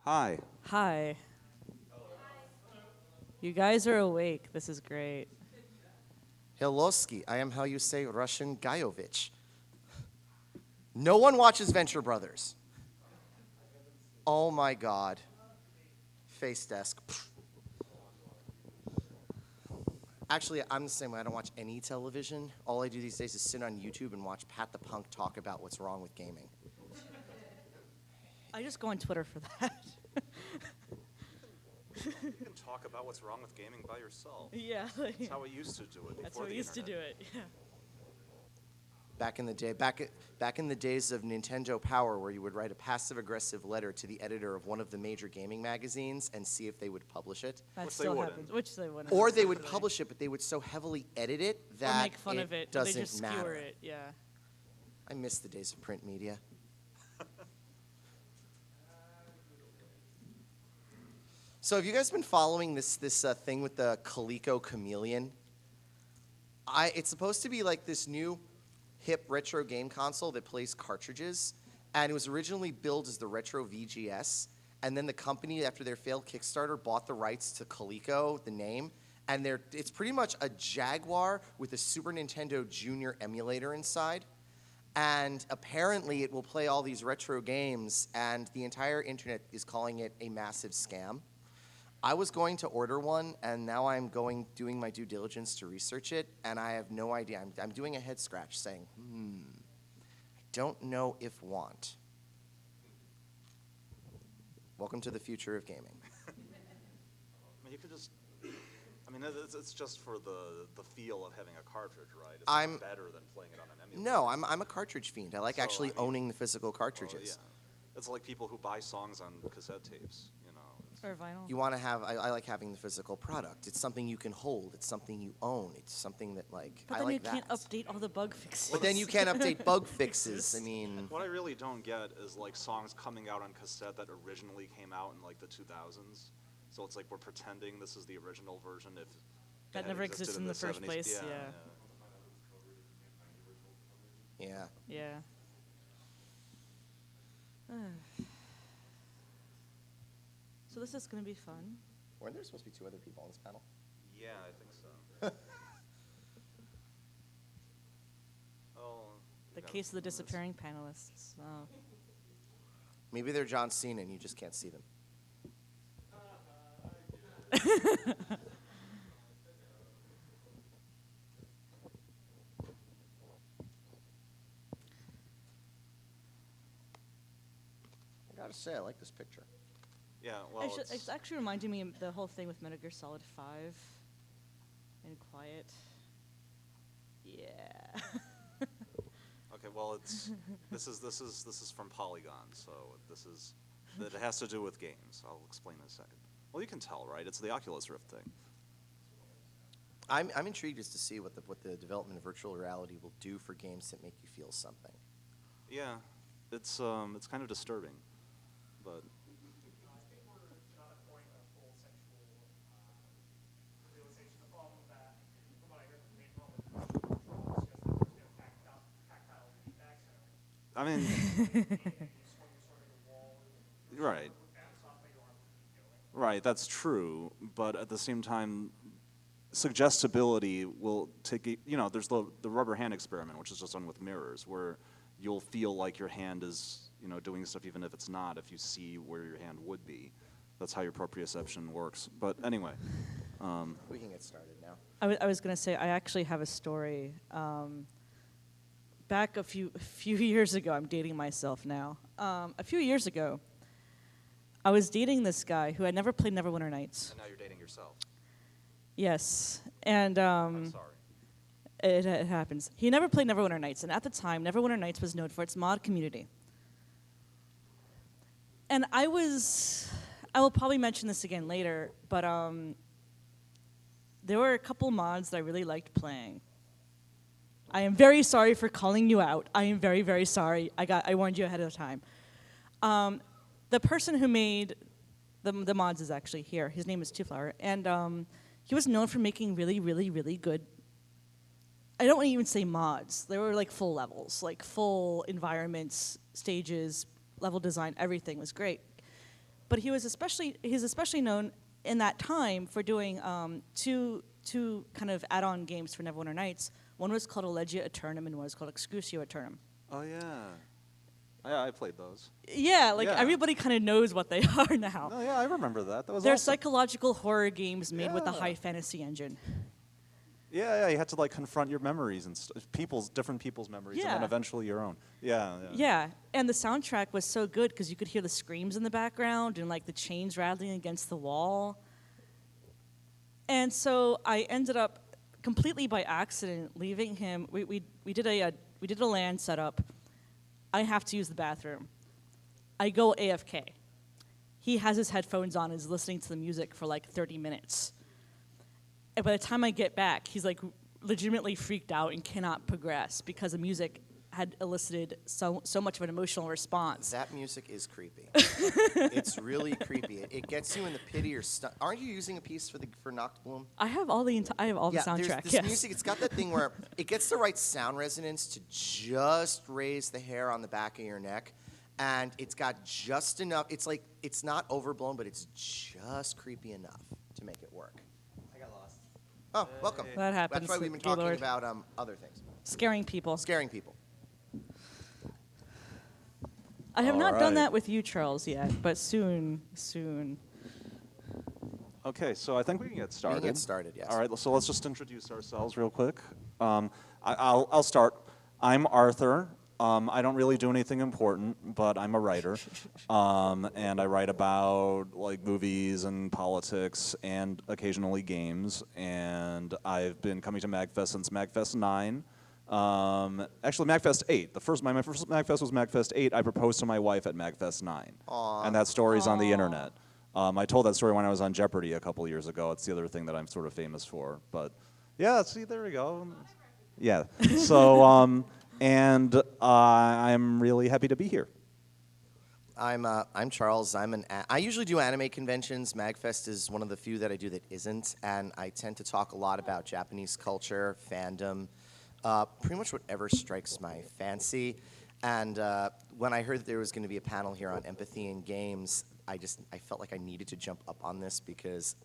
Hi. Hi. You guys are awake. This is great. Helloski, I am how you say Russian Gajovich. No one watches Venture Brothers. Oh my God. Face desk. Actually, I'm the same way. I don't watch any television. All I do these days is sit on YouTube and watch Pat the Punk talk about what's wrong with gaming. I just go on Twitter for that. You can talk about what's wrong with gaming by yourself. Yeah. That's how we used to do it before That's how we used to do it. Yeah. Back in the day, back in the days of Nintendo Power, where you would write a passive-aggressive letter to the editor of one of the major gaming magazines and see if they would publish it. That Which they still wouldn't. happens. Which they wouldn't. Or they would publish it, but they would so heavily edit it Or that make fun of it. Or doesn't they just skewer matter. it. Yeah. I miss the days of print media. So have you guys been following this thing with the Coleco Chameleon? It's supposed to be like this new hip retro game console that plays cartridges, and it was originally billed as the Retro VGS, and then the company, after their failed Kickstarter, bought the rights to Coleco, the name, and it's pretty much a Jaguar with a Super Nintendo Junior emulator inside. And apparently it will play all these retro games, and the entire internet is calling it a massive scam. I was going to order one, and now I'm doing my due diligence to research it, and I have no idea. I'm doing a head scratch saying, I don't know if want. Welcome to the future of gaming. I mean, you could just. I mean, it's just for the feel of having a cartridge, right? It's not better than playing it on an emulator. No, I'm a cartridge fiend. I like actually owning the physical Well, cartridges. yeah. It's like people who buy songs on cassette tapes, you know. Or vinyl. You want to have, I like having the physical product. It's something you can hold. It's something you own. It's something that, like, But I then like you that. can't update all the bug fixes. But then you can't update bug fixes. I mean, What I really don't get is like songs coming out on cassette that originally came out in like the 2000s. So it's like we're pretending this is the original version if That it had never existed existed in the first 70s. place, Yeah. yeah. Yeah. So this is going to be fun. Weren't there supposed to be 2 other people on this panel? Yeah, I think so. Oh. The case of the disappearing panelists. Oh. Maybe they're John Cena and you just can't see them. I gotta say, I like this picture. Yeah, well, It's actually reminding me of the whole thing with Metal Gear Solid 5 and Quiet. Yeah. okay. Well, this is from Polygon, so it has to do with games. I'll explain in a second. Well, you can tell, right? It's the Oculus Rift thing. I'm intrigued as to see what the development of virtual reality will do for games that make you feel something. Yeah, it's kind of disturbing, but. I think we're not at a point of full sexual realization. The problem that, from what I hear from the main problem with controls, is that there's no tactile feedback. So I mean, you swing sort of the wall and right. bounce off of your arm doing. Right, that's true, but at the same time, suggestibility will take, there's the rubber hand experiment, which is just done with mirrors, where you'll feel like your hand is, doing stuff even if it's not, if you see where your hand would be. That's how your proprioception works. But anyway. We can get started now. I was going to say, I actually have a story. Back a few years ago, I'm dating myself now. A few years ago, I was dating this guy who had never played Neverwinter Nights. And now you're dating yourself. Yes, and I'm sorry. it happens. He never played Neverwinter Nights, and at the time, Neverwinter Nights was known for its mod community. And I will probably mention this again later, but there were a couple mods that I really liked playing. I am very sorry for calling you out. I am very, very sorry. I warned you ahead of time. The person who made the mods is actually here. His name is Twoflower, and he was known for making really, really, really good. I don't want to even say mods. They were like full levels, like full environments, stages, level design. Everything was great. But he's especially known in that time for doing two kind of add-on games for Neverwinter Nights. One was called Allegia Aeternum, and one was called Exclusio Aeternum. Oh yeah. Yeah, I played those. Yeah, like Yeah. everybody kind of knows what they are now. Oh yeah, I remember that. That was They're awesome. psychological horror games made with the Yeah. high fantasy engine. Yeah, you had to like confront your memories and different people's memories, and then Yeah. eventually your own. Yeah. Yeah, and the soundtrack was so good because you could hear the screams in the background and like the chains rattling against the wall. And so I ended up completely by accident leaving him. We did a LAN setup. I have to use the bathroom. I go AFK. He has his headphones on and is listening to the music for like 30 minutes. And by the time I get back, he's like legitimately freaked out and cannot progress because the music had elicited so much of an emotional response. That music is creepy. It's really creepy. It gets you in the pit of your stomach. Aren't you using a piece for Noctbloom? I have all the soundtrack. There's this Yes. music. It's got that thing where it gets the right sound resonance to just raise the hair on the back of your neck, and it's got just enough. It's like it's not overblown, but it's just creepy enough to make it work. I got lost. Oh, welcome. That happens, That's why we've been Gaylord. talking about other things, Scaring people. scaring people. I have All not done right. that with you, Charles, yet, but soon. Okay, so I think we can get started. get started, yes. All right, so let's just introduce ourselves real quick. I'll start. I'm Arthur. I don't really do anything important, but I'm a writer, and I write about like movies and politics and occasionally games. And I've been coming to MAGFest since MAGFest 9. Actually, MAGFest 8. My first MAGFest was MAGFest 8. I proposed to my wife at MAGFest 9, and that story's on the internet. I told that story when I was on Jeopardy a couple years ago. It's the other thing that I'm sort of famous for. But yeah, see, there we go. Yeah. So, I'm really happy to be here. I'm Charles. I usually do anime conventions. MAGFest is one of the few that I do that isn't, and I tend to talk a lot about Japanese culture, fandom, pretty much whatever strikes my fancy. And when I heard that there was going to be a panel here on empathy in games, I felt like I needed to jump up on this because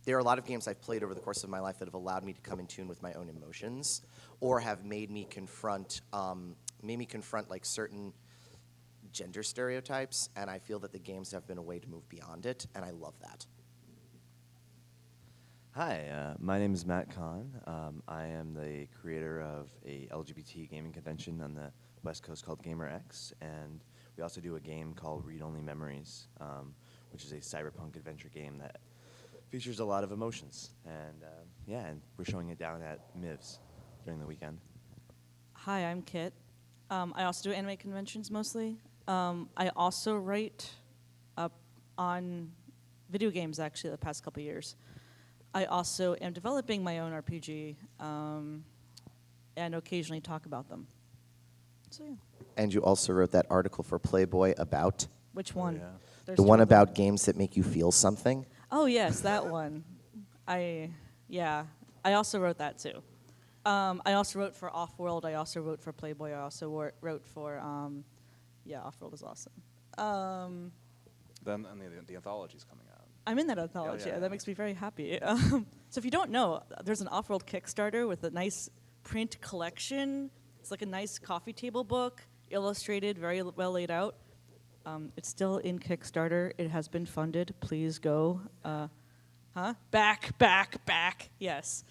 there are a lot of games I've played over the course of my life that have allowed me to come in tune with my own emotions, or have made me confront like certain gender stereotypes, and I feel that the games have been a way to move beyond it, and I love that. Hi, my name is Matt Kahn. I am the creator of a LGBT gaming convention on the West Coast called GamerX, and we also do a game called Read Only Memories, which is a cyberpunk adventure game that features a lot of emotions. And and we're showing it down at MIVS during the weekend. Hi, I'm Kit. I also do anime conventions mostly. I also write up on video games, actually, the past couple years. I also am developing my own RPG and occasionally talk about them. So, yeah. And you also wrote that article for Playboy about Which one? yeah. There's the two one of them. about games that make you feel something. Oh, yes, that one. I also wrote that, too. I also wrote for Offworld. I also wrote for Playboy. I also wrote for, Offworld is awesome. Then and the anthology's coming out. I'm in that anthology. yeah. That makes me very happy. So if you don't know, there's an Offworld Kickstarter with a nice print collection. It's like a nice coffee table book, illustrated, very well laid out. It's still in Kickstarter. It has been funded. Please go. Back. Yes.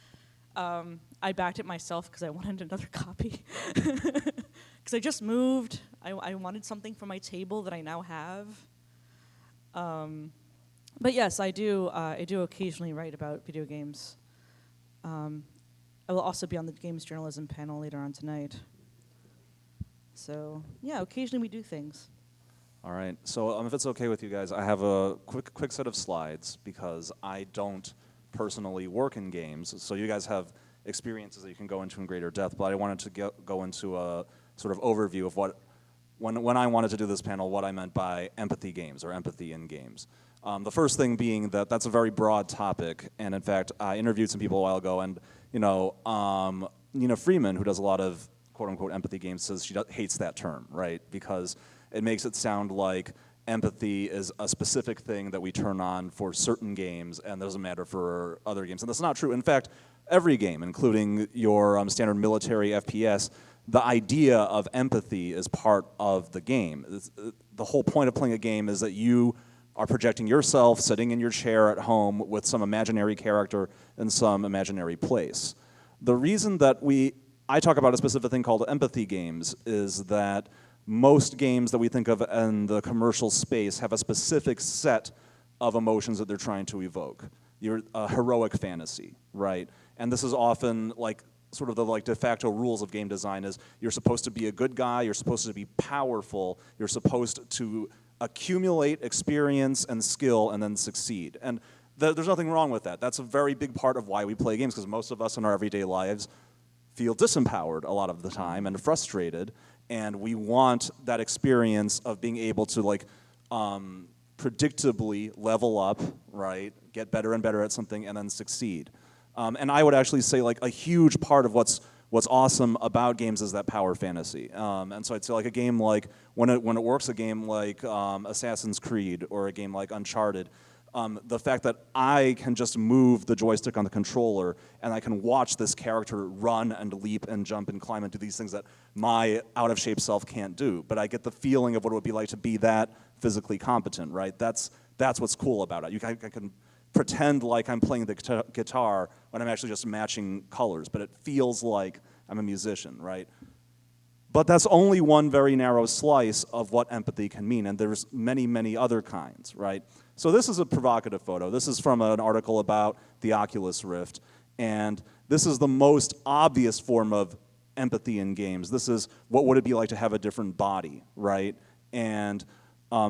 I backed it myself because I wanted another copy. Because I just moved. I wanted something for my table that I now have. But yes, I do occasionally write about video games. I will also be on the games journalism panel later on tonight. So yeah, occasionally we do things. All right. So if it's okay with you guys, I have a quick set of slides because I don't personally work in games. So you guys have experiences that you can go into in greater depth. But I wanted to go into a sort of overview of when I wanted to do this panel, what I meant by empathy games or empathy in games. The first thing being that that's a very broad topic, and in fact, I interviewed some people a while ago, and Nina Freeman, who does a lot of quote-unquote empathy games, says she hates that term, right? Because it makes it sound like empathy is a specific thing that we turn on for certain games and doesn't matter for other games. And that's not true. In fact, every game, including your standard military FPS, the idea of empathy is part of the game. The whole point of playing a game is that you are projecting yourself sitting in your chair at home with some imaginary character in some imaginary place. The reason that I talk about a specific thing called empathy games is that most games that we think of in the commercial space have a specific set of emotions that they're trying to evoke. You're a heroic fantasy, right? And this is often like sort of the de facto rules of game design is you're supposed to be a good guy, you're supposed to be powerful, you're supposed to accumulate experience and skill and then succeed. And there's nothing wrong with that. That's a very big part of why we play games, because most of us in our everyday lives feel disempowered a lot of the time and frustrated, and we want that experience of being able to predictably level up, right, get better and better at something, and then succeed. And I would actually say a huge part of what's awesome about games is that power fantasy. And so I'd say a game when it works, a game like Assassin's Creed or a game like Uncharted, the fact that I can just move the joystick on the controller and I can watch this character run and leap and jump and climb and do these things that my out-of-shape self can't do. But I get the feeling of what it would be like to be that physically competent, right? That's what's cool about it. I can pretend like I'm playing the guitar when I'm actually just matching colors, but it feels like I'm a musician, right? But that's only one very narrow slice of what empathy can mean, and there's many, many other kinds, right? So this is a provocative photo. This is from an article about the Oculus Rift, and this is the most obvious form of empathy in games. This is what would it be like to have a different body, right? And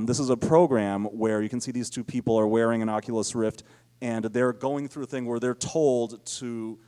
this is a program where you can see these two people are wearing an Oculus Rift, and they're going through a thing where they're told to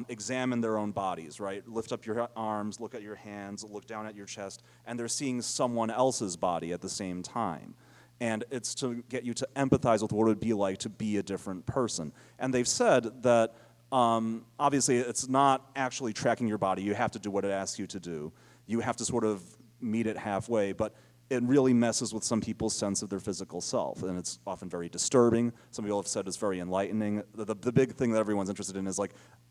examine their own bodies, right? Lift up your arms, look at your hands, look down at your chest, and they're seeing someone else's body at the same time. And it's to get you to empathize with what it would be like to be a different person. And they've said that obviously it's not actually tracking your body. You have to do what it asks you to do. You have to sort of meet it halfway, but it really messes with some people's sense of their physical self, and it's often very disturbing. Some people have said it's very enlightening. The big thing that everyone's interested in is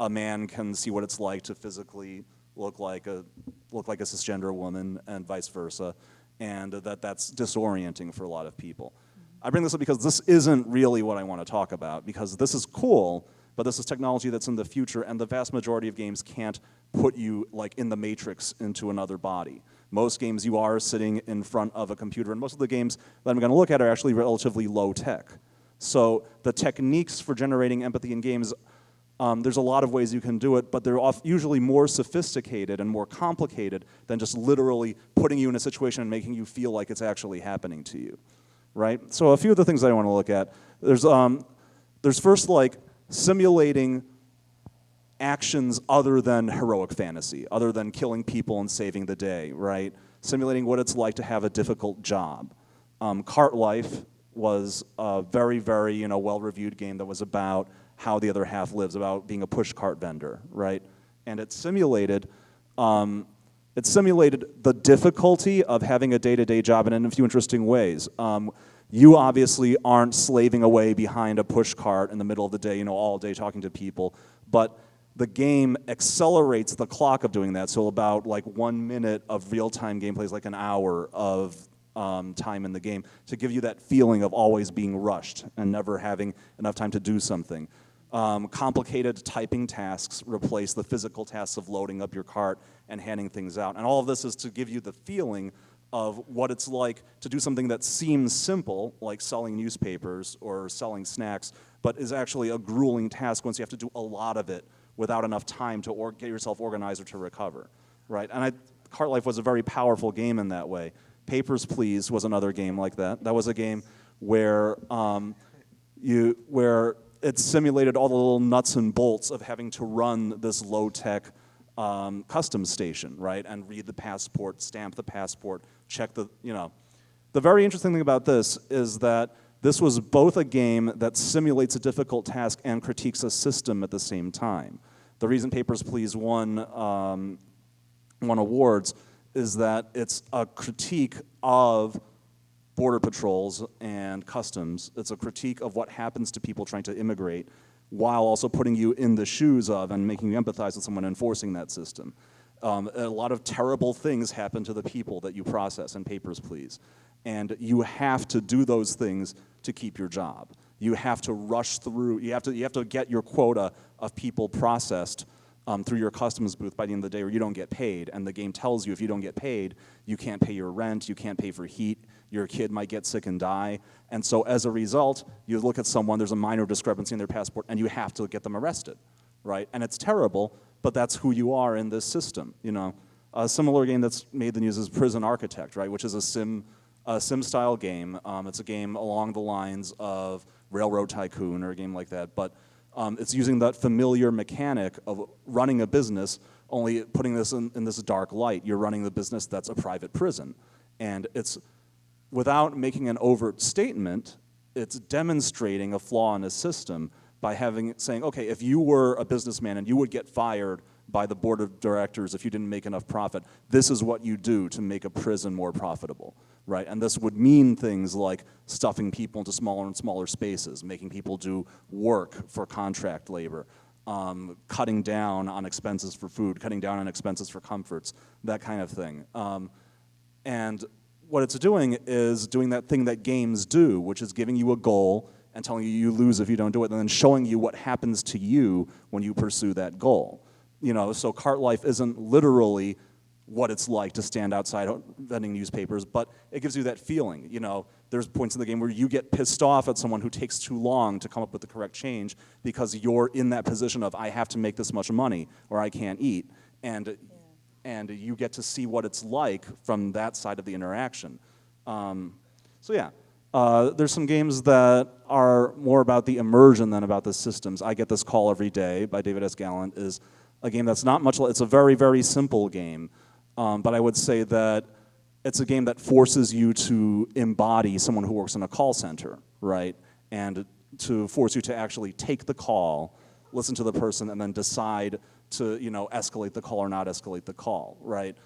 a man can see what it's like to physically look like a cisgender woman and vice versa, and that's disorienting for a lot of people. I bring this up because this isn't really what I want to talk about, because this is cool, but this is technology that's in the future, and the vast majority of games can't put you in the Matrix into another body. Most games you are sitting in front of a computer, and most of the games that I'm going to look at are actually relatively low tech. So the techniques for generating empathy in games, there's a lot of ways you can do it, but they're usually more sophisticated and more complicated than just literally putting you in a situation and making you feel like it's actually happening to you, right? So a few of the things I want to look at, there's first simulating actions other than heroic fantasy, other than killing people and saving the day, right? Simulating what it's like to have a difficult job. Cart Life was a very, very well-reviewed game that was about how the other half lives, about being a push cart vendor, right? And it simulated the difficulty of having a day-to-day job in a few interesting ways. You obviously aren't slaving away behind a push cart in the middle of the day, all day talking to people, but the game accelerates the clock of doing that, so about 1 minute of real-time gameplay is an hour of time in the game to give you that feeling of always being rushed and never having enough time to do something. Complicated typing tasks replace the physical tasks of loading up your cart and handing things out. And all of this is to give you the feeling of what it's like to do something that seems simple, like selling newspapers or selling snacks, but is actually a grueling task once you have to do a lot of it without enough time to get yourself organized or to recover, right? And Cart Life was a very powerful game in that way. Papers, Please was another game like that. That was a game where it simulated all the little nuts and bolts of having to run this low-tech customs station, right? And read the passport, stamp the passport, check the. The very interesting thing about this is that this was both a game that simulates a difficult task and critiques a system at the same time. The reason Papers, Please won awards is that it's a critique of border patrols and customs. It's a critique of what happens to people trying to immigrate, while also putting you in the shoes of and making you empathize with someone enforcing that system. A lot of terrible things happen to the people that you process in Papers, Please. And you have to do those things to keep your job. You have to rush through, you have to get your quota of people processed through your customs booth by the end of the day, or you don't get paid. And the game tells you if you don't get paid, you can't pay your rent, you can't pay for heat, your kid might get sick and die. And so as a result, you look at someone, there's a minor discrepancy in their passport, and you have to get them arrested, right? And it's terrible, but that's who you are in this system, you know. A similar game that's made the news is Prison Architect, right, which is a sim-style game. It's a game along the lines of Railroad Tycoon or a game like that, but it's using that familiar mechanic of running a business, only putting this in this dark light. You're running the business that's a private prison. And it's, without making an overt statement, it's demonstrating a flaw in a system by saying, okay, if you were a businessman and you would get fired by the board of directors if you didn't make enough profit, this is what you do to make a prison more profitable, right? And this would mean things like stuffing people into smaller and smaller spaces, making people do work for contract labor, cutting down on expenses for food, cutting down on expenses for comforts, that kind of thing. And what it's doing is doing that thing that games do, which is giving you a goal and telling you you lose if you don't do it, and then showing you what happens to you when you pursue that goal. You know, so cart life isn't literally what it's like to stand outside vending newspapers, but it gives you that feeling. You know, there's points in the game where you get pissed off at someone who takes too long to come up with the correct change because you're in that position of, I have to make this much money or I can't eat. And you get to see what it's like from that side of the interaction. So yeah, there's some games that are more about the immersion than about the systems. I Get This Call Every Day by David S. Gallant is a game that's not much, it's a very, very simple game, but I would say that it's a game that forces you to embody someone who works in a call center, right? And to force you to actually take the call, listen to the person, and then decide to, you know, escalate the call or not escalate the call, right?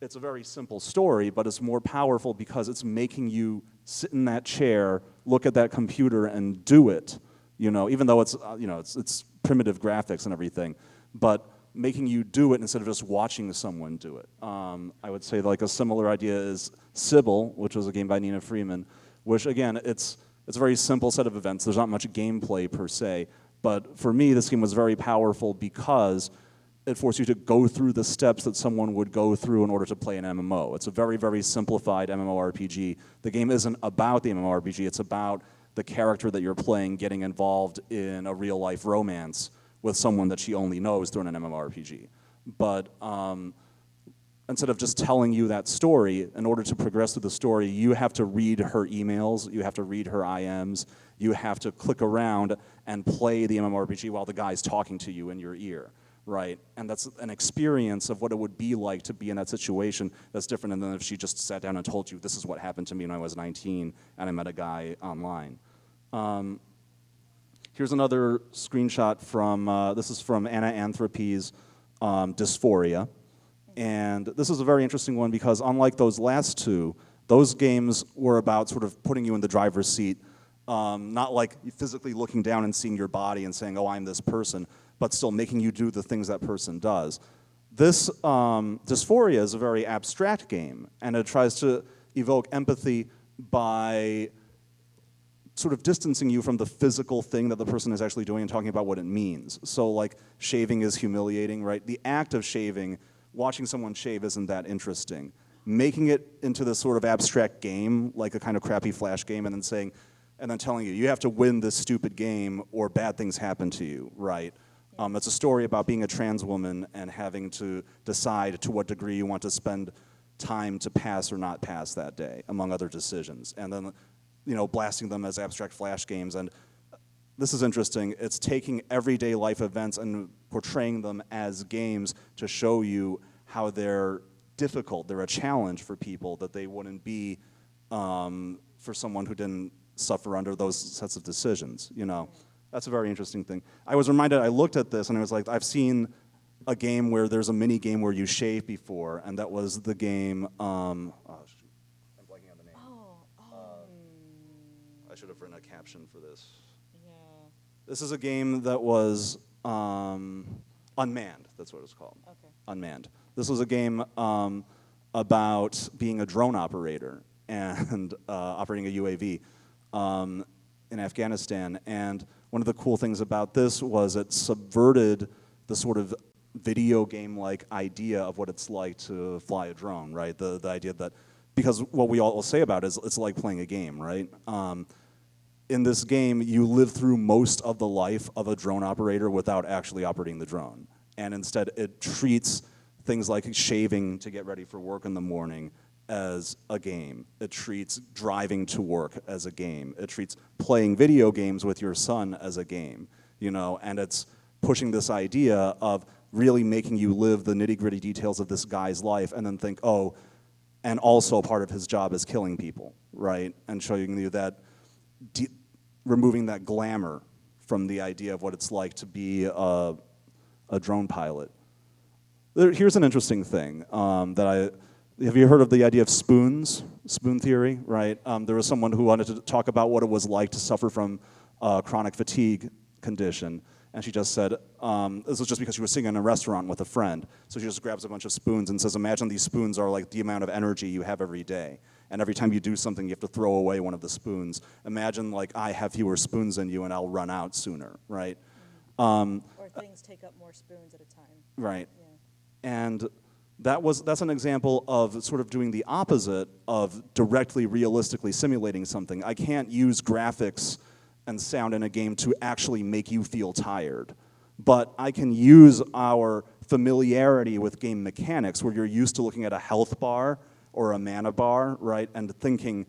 It's a very simple story, but it's more powerful because it's making you sit in that chair, look at that computer, and do it. You know, even though it's you know, it's primitive graphics and everything, but making you do it instead of just watching someone do it. I would say like a similar idea is Sybil, which was a game by Nina Freeman, which again, it's a very simple set of events. There's not much gameplay per se, but for me, this game was very powerful because it forced you to go through the steps that someone would go through in order to play an MMO. It's a very, very simplified MMORPG. The game isn't about the MMORPG, it's about the character that you're playing getting involved in a real-life romance with someone that she only knows through an MMORPG. But instead of just telling you that story, in order to progress through the story, you have to read her emails, you have to read her IMs, you have to click around and play the MMORPG while the guy's talking to you in your ear, right? And that's an experience of what it would be like to be in that situation that's different than if she just sat down and told you, this is what happened to me when I was 19 and I met a guy online. Here's another screenshot from, this is from Anna Anthropy's Dysphoria. And this is a very interesting one because unlike those last two, those games were about sort of putting you in the driver's seat, not like physically looking down and seeing your body and saying, oh, I'm this person, but still making you do the things that person does. This Dysphoria is a very abstract game, and it tries to evoke empathy by sort of distancing you from the physical thing that the person is actually doing and talking about what it means. So like shaving is humiliating, right? The act of shaving, watching someone shave isn't that interesting. Making it into this sort of abstract game, like a kind of crappy Flash game, and then telling you, you have to win this stupid game or bad things happen to you, right? It's a story about being a trans woman and having to decide to what degree you want to spend time to pass or not pass that day, among other decisions. And then, you know, blasting them as abstract Flash games. And this is interesting. It's taking everyday life events and portraying them as games to show you how they're difficult. They're a challenge for people that they wouldn't be for someone who didn't suffer under those sets of decisions, you know. That's a very interesting thing. I was reminded, I looked at this and I was like, I've seen a game where there's a mini game where you shave before, and that was the game, I'm blanking should have written a caption for this. Yeah. This is a game that was Unmanned. That's what it's called. Okay. Unmanned. This was a game about being a drone operator and operating a UAV in Afghanistan. And one of the cool things about this was it subverted the sort of video game-like idea of what it's like to fly a drone, right? The idea that, because what we all say about it is it's like playing a game, right? In this game, you live through most of the life of a drone operator without actually operating the drone. And instead, it treats things like shaving to get ready for work in the morning as a game. It treats driving to work as a game. It treats playing video games with your son as a game, you know, and it's pushing this idea of really making you live the nitty-gritty details of this guy's life and then think, oh, and also part of his job is killing people, right? And showing you that, removing that glamour from the idea of what it's like to be a drone pilot. Here's an interesting thing have you heard of the idea of spoons, spoon theory, right? There was someone who wanted to talk about what it was like to suffer from chronic fatigue condition. And she just said, this was just because she was sitting in a restaurant with a friend. So she just grabs a bunch of spoons and says, imagine these spoons are like the amount of energy you have every day. And every time you do something, you have to throw away one of the spoons. Imagine like I have fewer spoons than you and I'll run out sooner, right? Or things take up more spoons at a time. Right. Yeah. And that's an example of sort of doing the opposite of directly realistically simulating something. I can't use graphics and sound in a game to actually make you feel tired. But I can use our familiarity with game mechanics where you're used to looking at a health bar or a mana bar, right, and thinking,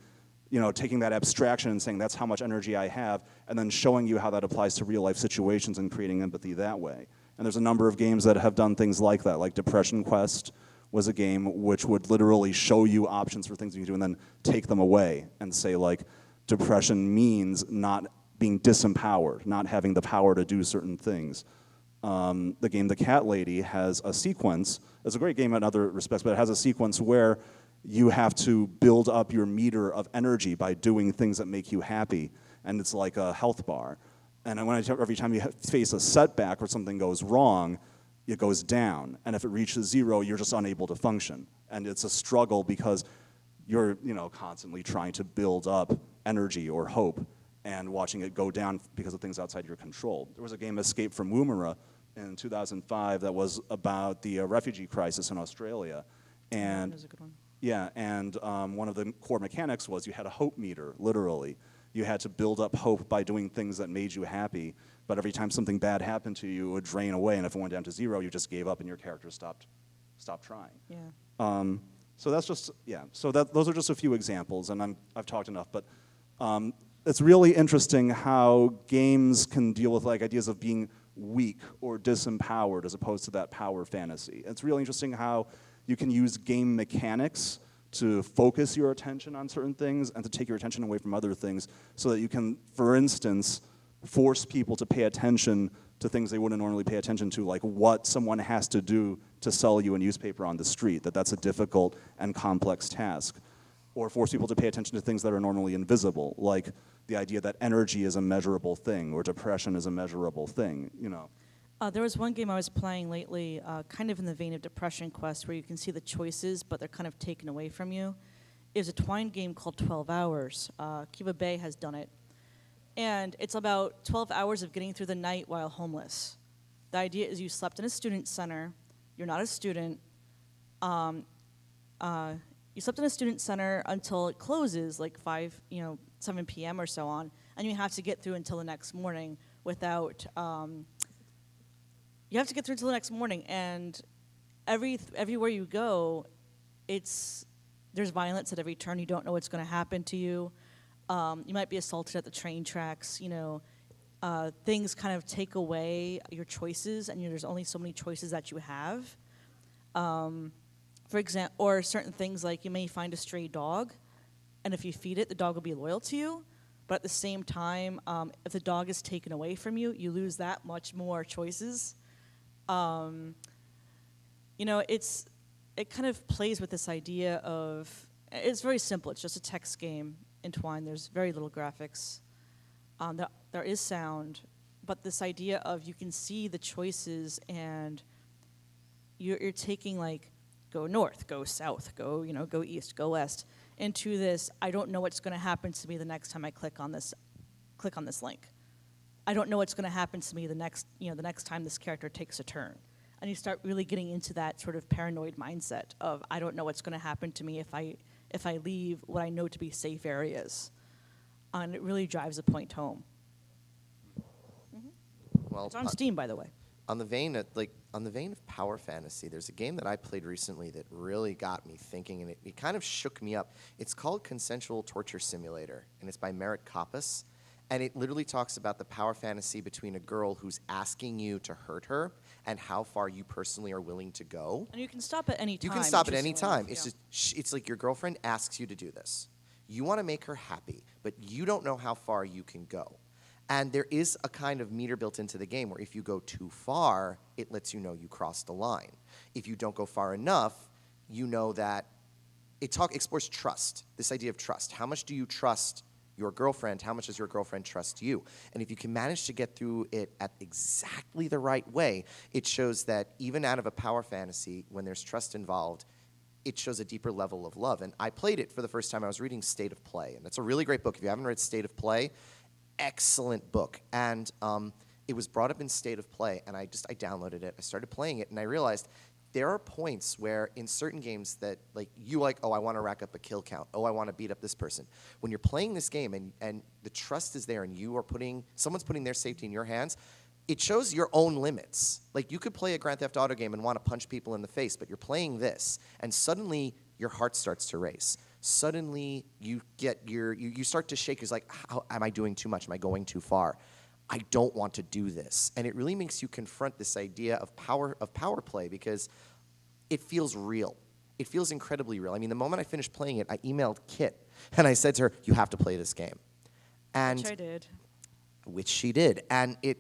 you know, taking that abstraction and saying that's how much energy I have, and then showing you how that applies to real life situations and creating empathy that way. And there's a number of games that have done things like that, like Depression Quest was a game which would literally show you options for things you can do and then take them away and say like, depression means not being disempowered, not having the power to do certain things. The game The Cat Lady has a sequence, it's a great game in other respects, but it has a sequence where you have to build up your meter of energy by doing things that make you happy, and it's like a health bar. And every time you face a setback or something goes wrong, it goes down, and if it reaches 0, you're just unable to function. And it's a struggle because you're, you know, constantly trying to build up energy or hope and watching it go down because of things outside your control. There was a game, Escape from Woomera, in 2005 that was about the refugee crisis in Australia. And That was a good one. yeah, and one of the core mechanics was you had a hope meter, literally. You had to build up hope by doing things that made you happy, but every time something bad happened to you, it would drain away, and if it went down to 0, you just gave up and your character stopped trying. Yeah. So that's just, yeah, so those are just a few examples, and I've talked enough, but it's really interesting how games can deal with like ideas of being weak or disempowered as opposed to that power fantasy. It's really interesting how you can use game mechanics to focus your attention on certain things and to take your attention away from other things so that you can, for instance, force people to pay attention to things they wouldn't normally pay attention to, like what someone has to do to sell you a newspaper on the street, that's a difficult and complex task. Or force people to pay attention to things that are normally invisible, like the idea that energy is a measurable thing or depression is a measurable thing, you know. There was one game I was playing lately, kind of in the vein of Depression Quest, where you can see the choices, but they're kind of taken away from you. It was a twine game called 12 Hours. Kiva Bay has done it. And it's about 12 hours of getting through the night while homeless. The idea is you slept in a student center. You're not a student. You slept in a student center until it closes, like 7 p.m. or so on, and you have to get through until the next morning without. You have to get through until the next morning, and everywhere you go, there's violence at every turn. You don't know what's going to happen to you. You might be assaulted at the train tracks. You know, things kind of take away your choices, and there's only so many choices that you have. For example, or certain things like you may find a stray dog, and if you feed it, the dog will be loyal to you. But at the same time, if the dog is taken away from you, you lose that much more choices. You know, it kind of plays with this idea of, it's very simple. It's just a text game. entwined. There's very little graphics. There is sound, but this idea of you can see the choices and you're taking like go north, go south, go east, go west into this. I don't know what's going to happen to me the next time I click on this link. I don't know what's going to happen to me the next time this character takes a turn. And you start really getting into that sort of paranoid mindset of I don't know what's going to happen to me if I leave what I know to be safe areas. And it really drives the point home. Well, It's on Steam, by the way. on the vein of power fantasy, there's a game that I played recently that really got me thinking, and it kind of shook me up. It's called Consensual Torture Simulator, and it's by Merritt Koppus. And it literally talks about the power fantasy between a girl who's asking you to hurt her and how far you personally are willing to go. And you can stop at any time. You can stop at any interestingly time. enough, It's yeah. just it's like your girlfriend asks you to do this. You want to make her happy, but you don't know how far you can go. And there is a kind of meter built into the game where if you go too far, it lets you know you crossed the line. If you don't go far enough, you know that explores trust, this idea of trust. How much do you trust your girlfriend? How much does your girlfriend trust you? And if you can manage to get through it at exactly the right way, it shows that even out of a power fantasy, when there's trust involved, it shows a deeper level of love. And I played it for the first time. I was reading State of Play, and that's a really great book. If you haven't read State of Play, excellent book. And it was brought up in State of Play, and I downloaded it. I started playing it, and I realized there are points where in certain games that I want to rack up a kill count. Oh, I want to beat up this person. When you're playing this game and the trust is there and someone's putting their safety in your hands, it shows your own limits. Like you could play a Grand Theft Auto game and want to punch people in the face, but you're playing this, and suddenly your heart starts to race. Suddenly you start to shake. It's like, how, am I doing too much? Am I going too far? I don't want to do this. And it really makes you confront this idea of power play because it feels real. It feels incredibly real. I mean, the moment I finished playing it, I emailed Kit and I said to her, you have to play this game. And Which I did. which she did. And it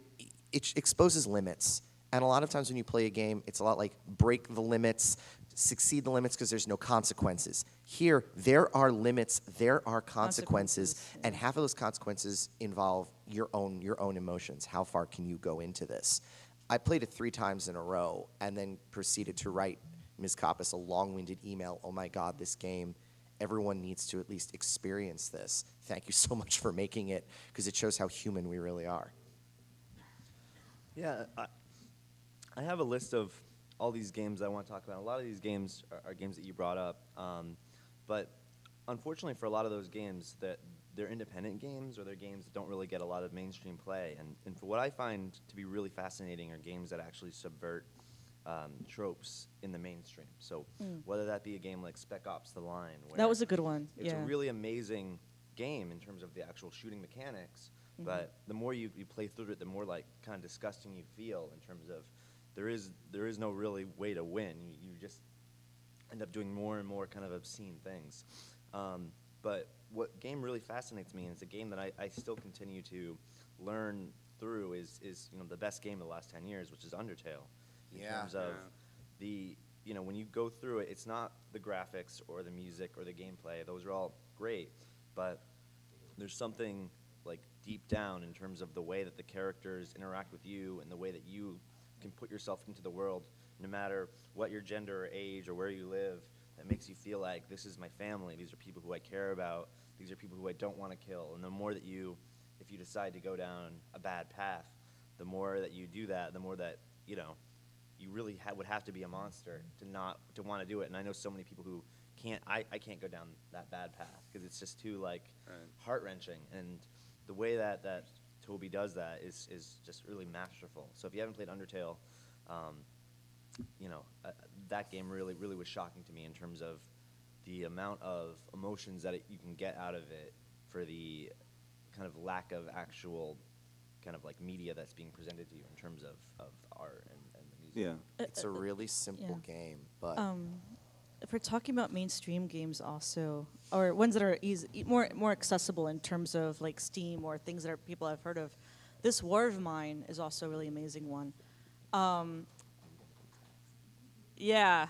exposes limits. And a lot of times when you play a game, it's a lot like break the limits, succeed the limits because there's no consequences. Here, there are limits, there are consequences, Consequences, and half of those consequences involve your own emotions. How far can you go into this? I played it 3 times in a row and then proceeded to write Ms. Koppus a long-winded email. Oh my God, this game, everyone needs to at least experience this. Thank you so much for making it because it shows how human we really are. Yeah, I have a list of all these games I want to talk about. A lot of these games are games that you brought up, but unfortunately for a lot of those games, that they're independent games or they're games that don't really get a lot of mainstream play. And for what I find to be really fascinating are games that actually subvert tropes in the mainstream. So whether that be a game like Spec Ops: The Line, where That was a good one. it's yeah. a really amazing game in terms of the actual shooting mechanics, but the more you play through it, the more like kind of disgusting you feel in terms of there is no really way to win. You just end up doing more and more kind of obscene things. But what game really fascinates me, and it's a game that I still continue to learn through, is the best game of the last 10 years, which is Undertale. In terms of when you go through it, it's not the graphics or the music or the gameplay. Those are all great, but there's something like deep down in terms of the way that the characters interact with you and the way that you can put yourself into the world, no matter what your gender or age or where you live, that makes you feel like this is my family, these are people who I care about, these are people who I don't want to kill. And the more that if you decide to go down a bad path, the more that you do that, the more that, you really would have to be a monster to want to do it. And I know so many people who I can't go down that bad path because it's just too heart-wrenching. And the way that Toby does that is just really masterful. So if you haven't played Undertale, that game really, really was shocking to me in terms of the amount of emotions that you can get out of it for the kind of lack of actual kind of like media that's being presented to you in terms of art and the music. Yeah. It's a really simple game, but If we're talking about mainstream games also, or ones that are more accessible in terms of like Steam or things that people have heard of, this War of Mine is also a really amazing one. Yeah,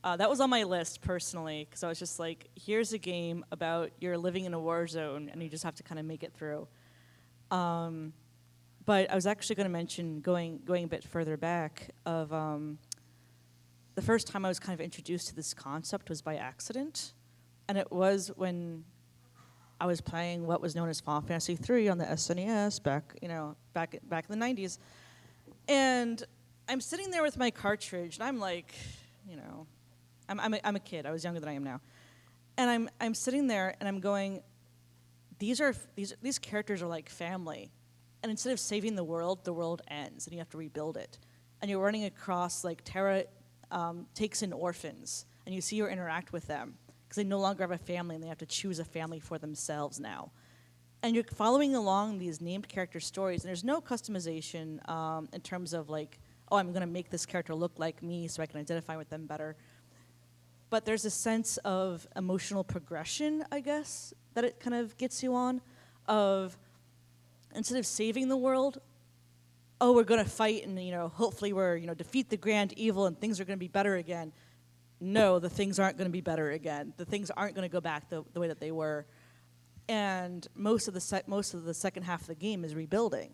That was on my list personally, because I was just like, here's a game about you're living in a war zone and you just have to kind of make it through. But I was actually going to mention going a bit further back of the first time I was kind of introduced to this concept was by accident, and it was when I was playing what was known as Final Fantasy III on the SNES back in the 90s, and I'm sitting there with my cartridge, and I'm like, I'm a kid. I was younger than I am now, and I'm sitting there, and I'm going, these characters are like family, and instead of saving the world ends, and you have to rebuild it, and you're running across like Terra takes in orphans, and you see her interact with them because they no longer have a family, and they have to choose a family for themselves now. And you're following along these named character stories, and there's no customization in terms of like, oh, I'm going to make this character look like me so I can identify with them better. But there's a sense of emotional progression, I guess, that it kind of gets you on, of instead of saving the world, oh, we're going to fight and, hopefully we're, defeat the grand evil and things are going to be better again. No, the things aren't going to be better again. The things aren't going to go back the way that they were. And most of the second half of the game is rebuilding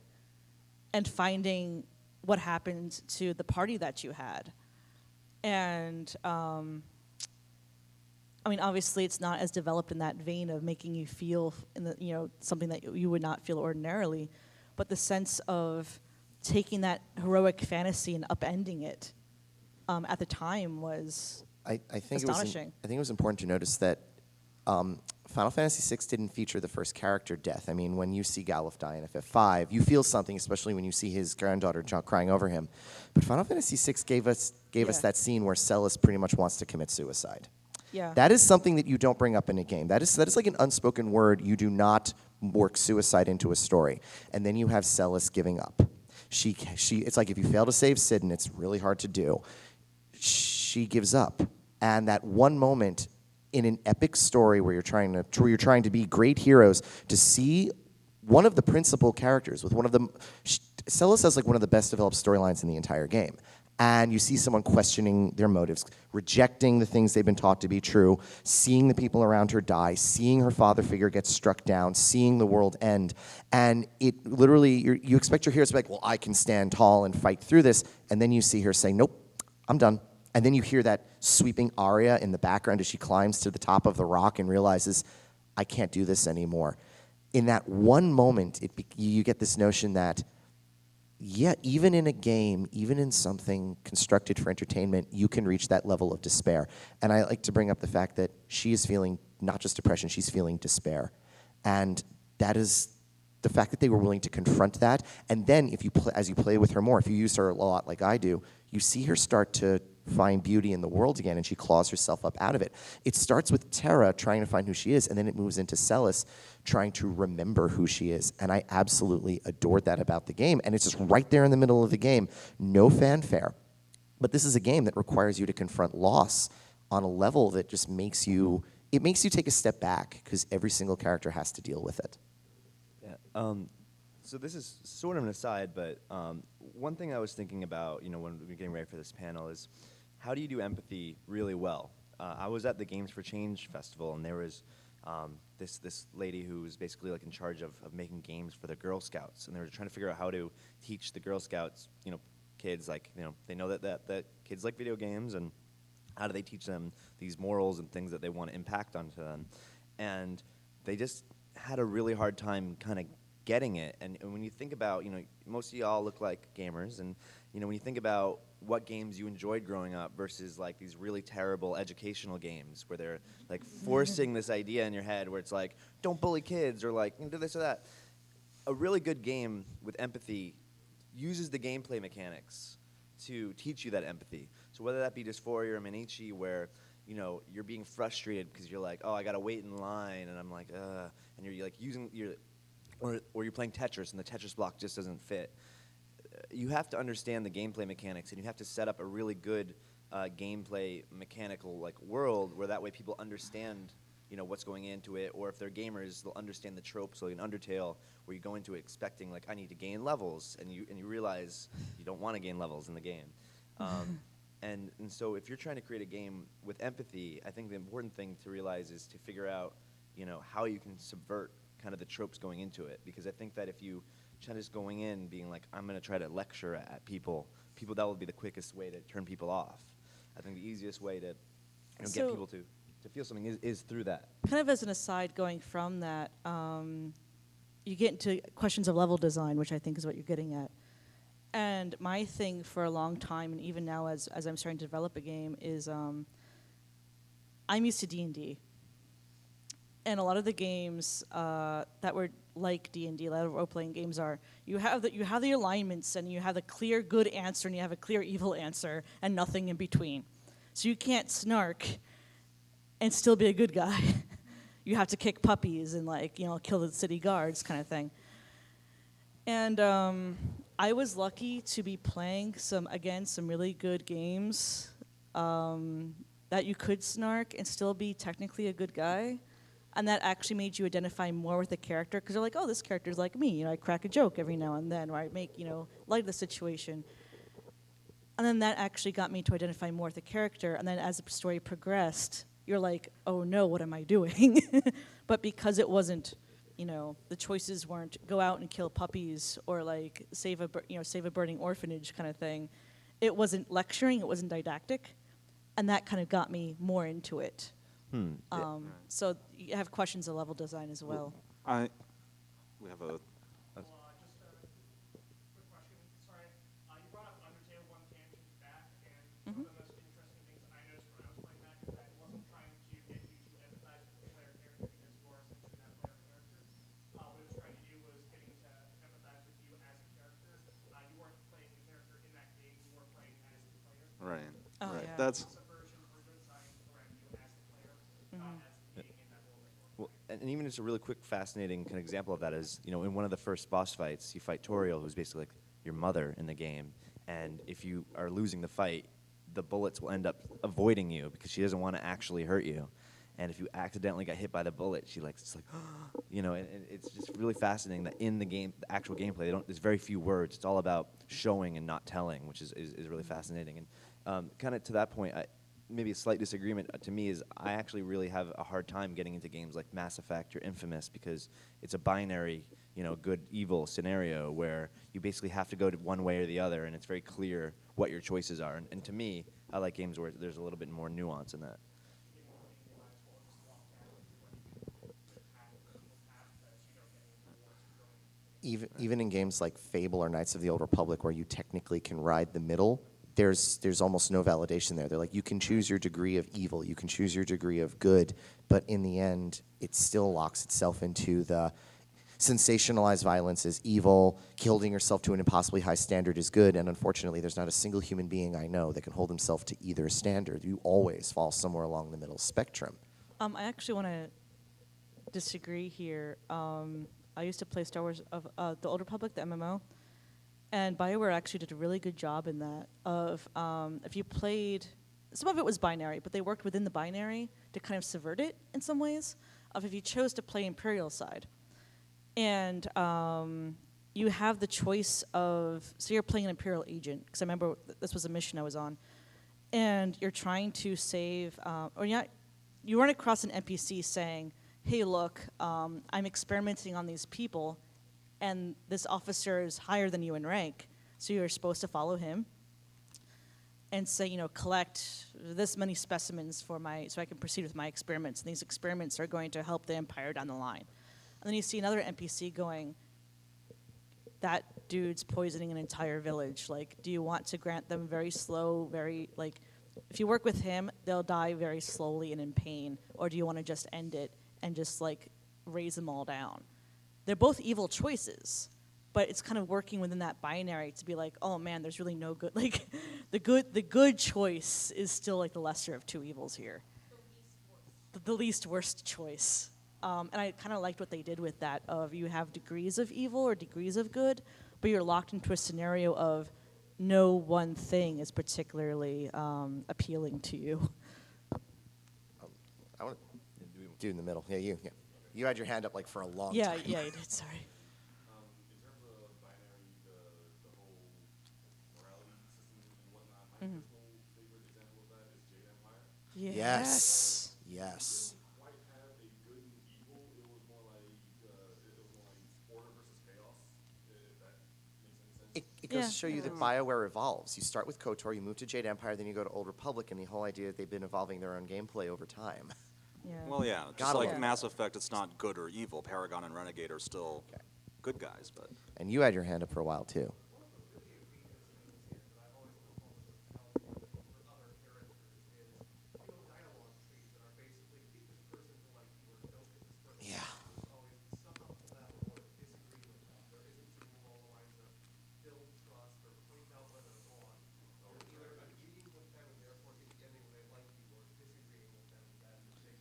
and finding what happened to the party that you had. And obviously it's not as developed in that vein of making you feel something that you would not feel ordinarily, but the sense of taking that heroic fantasy and upending it at the time was I think astonishing. I think it was important to notice that Final Fantasy VI didn't feature the first character death. I mean, when you see Galuf die in FF5, you feel something, especially when you see his granddaughter crying over him. But Final Fantasy VI gave us that scene where Celis pretty much wants to commit suicide. Yeah. That is something that you don't bring up in a game. That is like an unspoken word. You do not work suicide into a story. And then you have Celis giving up. It's like if you fail to save Sid, and it's really hard to do, she gives up. And that one moment in an epic story where you're trying to be great heroes, to see one of the principal characters with one of the Celis has like one of the best developed storylines in the entire game. And you see someone questioning their motives, rejecting the things they've been taught to be true, seeing the people around her die, seeing her father figure get struck down, seeing the world end. And it literally, you expect your heroes to be like, well, I can stand tall and fight through this. And then you see her say, nope, I'm done. And then you hear that sweeping aria in the background as she climbs to the top of the rock and realizes, I can't do this anymore. In that one moment, you get this notion that, yeah, even in a game, even in something constructed for entertainment, you can reach that level of despair. And I like to bring up the fact that she is feeling not just depression, she's feeling despair. And that is the fact that they were willing to confront that. And then as you play with her more, if you use her a lot like I do, you see her start to find beauty in the world again, and she claws herself up out of it. It starts with Terra trying to find who she is, and then it moves into Celis trying to remember who she is. And I absolutely adored that about the game. And it's just right there in the middle of the game. No fanfare. But this is a game that requires you to confront loss on a level that just makes you take a step back, because every single character has to deal with it. Yeah. So this is sort of an aside, but one thing I was thinking about, when we were getting ready for this panel is, how do you do empathy really well? I was at the Games for Change festival, and there was this lady who was basically like in charge of making games for the Girl Scouts, and they were trying to figure out how to teach the Girl Scouts, kids, like, they know that kids like video games, and how do they teach them these morals and things that they want to impact onto them. And they just had a really hard time kind of getting it. And when you think about, most of y'all look like gamers, and when you think about what games you enjoyed growing up versus like these really terrible educational games where they're like forcing this idea in your head where it's like, don't bully kids, or like, do this or that. A really good game with empathy uses the gameplay mechanics to teach you that empathy. So whether that be Dysphoria or Manichi, where you're being frustrated because you're like, oh, I gotta wait in line, and I'm like, and you're like or you're playing Tetris and the Tetris block just doesn't fit. You have to understand the gameplay mechanics, and you have to set up a really good gameplay mechanical like world where that way people understand what's going into it, or if they're gamers, they'll understand the tropes like in Undertale, where you go into it expecting like, I need to gain levels, and you realize you don't want to gain levels in the game. And so if you're trying to create a game with empathy, I think the important thing to realize is to figure out, how you can subvert kind of the tropes going into it. Because I think that if you try just going in being like, I'm going to try to lecture at people, that will be the quickest way to turn people off. I think the easiest way to get So- people to feel something is through that. Kind of as an aside, going from that, you get into questions of level design, which I think is what you're getting at. And my thing for a long time, and even now as I'm starting to develop a game, is I'm used to D&D. And a lot of the games that were like D&D, a lot of role-playing games are, you have the alignments, and you have a clear good answer, and you have a clear evil answer, and nothing in between. So you can't snark and still be a good guy. You have to kick puppies and kill the city guards kind of thing. And I was lucky to be playing some really good games that you could snark and still be technically a good guy. And that actually made you identify more with the character, because you're like, oh, this character's like me. I crack a joke every now and then, or I make, light of the situation. And then that actually got me to identify more with the character. And then as the story progressed, you're like, oh no, what am I doing? But because it wasn't, the choices weren't go out and kill puppies or save a burning orphanage kind of thing. It wasn't lecturing, it wasn't didactic, and that kind of got me more into it. So you have questions of level design as well. We have a. Just a quick question. Sorry. You brought up Undertale one tangent back, and one of the most interesting things that I noticed when I was playing that is that it wasn't trying to get you to empathize with the player character because you are essentially that player character. What it was trying to do was getting to empathize with you as a character. You weren't playing the character in that game, you were playing as the player. Right. Oh, right. yeah. That's. Subversion or good side around you as the player, as being in that little bit more. Well, and even just a really quick, fascinating kind of example of that is, in one of the first boss fights, you fight Toriel, who's basically like your mother in the game. And if you are losing the fight, the bullets will end up avoiding you because she doesn't want to actually hurt you. And if you accidentally got hit by the bullet, she it's like, and it's just really fascinating that in the game, the actual gameplay, there's very few words. It's all about showing and not telling, which is really fascinating. And kind of to that point, maybe a slight disagreement to me is I actually really have a hard time getting into games like Mass Effect or Infamous because it's a binary, good evil scenario where you basically have to go to one way or the other, and it's very clear what your choices are. And to me, I like games where there's a little bit more nuance in that. Even in games like Fable or Knights of the Old Republic, where you technically can ride the middle, there's almost no validation there. They're like, you can choose your degree of evil, you can choose your degree of good, but in the end, it still locks itself into the sensationalized violence is evil, holding yourself to an impossibly high standard is good, and unfortunately, there's not a single human being I know that can hold himself to either standard. You always fall somewhere along the middle spectrum. I actually want to disagree here. I used to play Star Wars of the Old Republic, the MMO, and BioWare actually did a really good job in that. If you played, some of it was binary, but they worked within the binary to kind of subvert it in some ways. If you chose to play Imperial side, and you have the choice of, so you're playing an Imperial agent, because I remember this was a mission I was on, and you're trying to save, you run across an NPC saying, hey, look, I'm experimenting on these people, and this officer is higher than you in rank, so you're supposed to follow him and say, collect this many specimens so I can proceed with my experiments, and these experiments are going to help the Empire down the line. And then you see another NPC going, that dude's poisoning an entire village. Do you want to grant them very slow, if you work with him, they'll die very slowly and in pain, or do you want to just end it and just raise them all down? They're both evil choices, but it's kind of working within that binary to be like, oh man, there's really no good, the good choice is still the lesser of two evils here. The least worst choice. And I kind of liked what they did with that of you have degrees of evil or degrees of good, but you're locked into a scenario of no one thing is particularly appealing to you. I want to do in the middle. Yeah, you. Yeah. You had your hand up for a long Yeah, time. yeah, you did, sorry. In terms of binary, the whole morality system and whatnot, my personal favorite Yes. Yes. quite have a good and evil. It was more like order versus chaos. If that makes any sense. It goes Yeah. to show you that BioWare evolves. You start with KOTOR, you move to Jade Empire, then you go to Old Republic, and the whole idea that they've been evolving their own gameplay over time. Yeah. Well, yeah, just Gotta like love Mass Effect, it's not good or evil. Paragon and Renegade are still good guys, but And you had your hand up for a while, too. Yeah.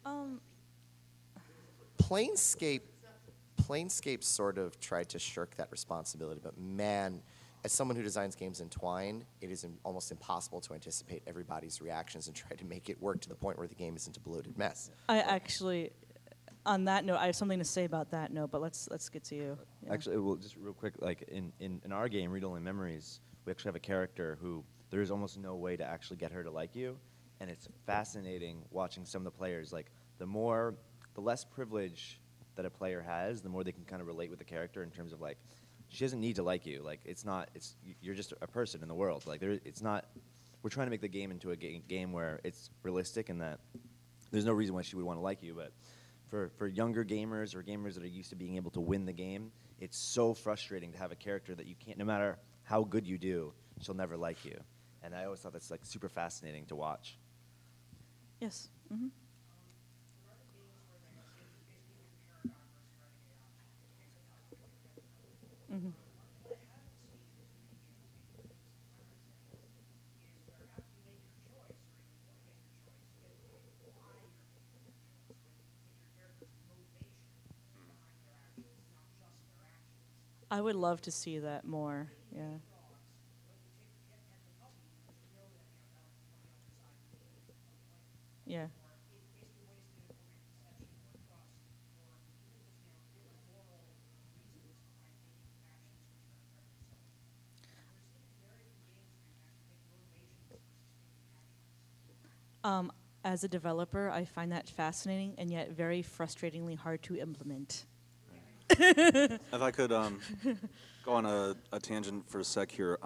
Um, Planescape sort of tried to shirk that responsibility, but man, as someone who designs games in Twine, it is almost impossible to anticipate everybody's reactions and try to make it work to the point where the game isn't a bloated mess. I actually, on that note, I have something to say about that note, but let's get to you. Yeah. Actually, well, just real quick, like in our game, Read Only Memories, we actually have a character who there is almost no way to actually get her to like you, and it's fascinating watching some of the players. Like the less privilege that a player has, the more they can kind of relate with the character in terms of like, she doesn't need to like you. Like you're just a person in the world. Like it's not. We're trying to make the game into a game where it's realistic and that there's no reason why she would want to like you, but. For younger gamers or gamers that are used to being able to win the game, it's so frustrating to have a character that you can't, no matter how good you do, she'll never like you. And I always thought that's like super fascinating to watch. Yes. Mm-hmm. Mm-hmm. I would love to see that more. Yeah. Yeah. As a developer, I find that fascinating and yet very frustratingly hard to implement. if I could go on a tangent for a sec here,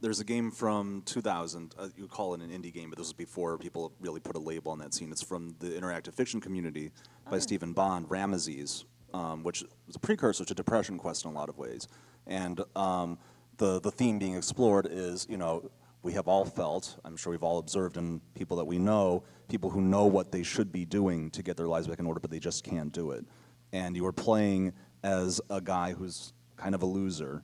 there's a game from 2000. You call it an indie game, but this was before people really put a label on that scene. It's from the interactive fiction community by Stephen Bond, Ramesses, which was a precursor to Depression Quest in a lot of ways. And the theme being explored is, we have all felt, I'm sure we've all observed in people that we know, people who know what they should be doing to get their lives back in order, but they just can't do it. And you are playing as a guy who's kind of a loser,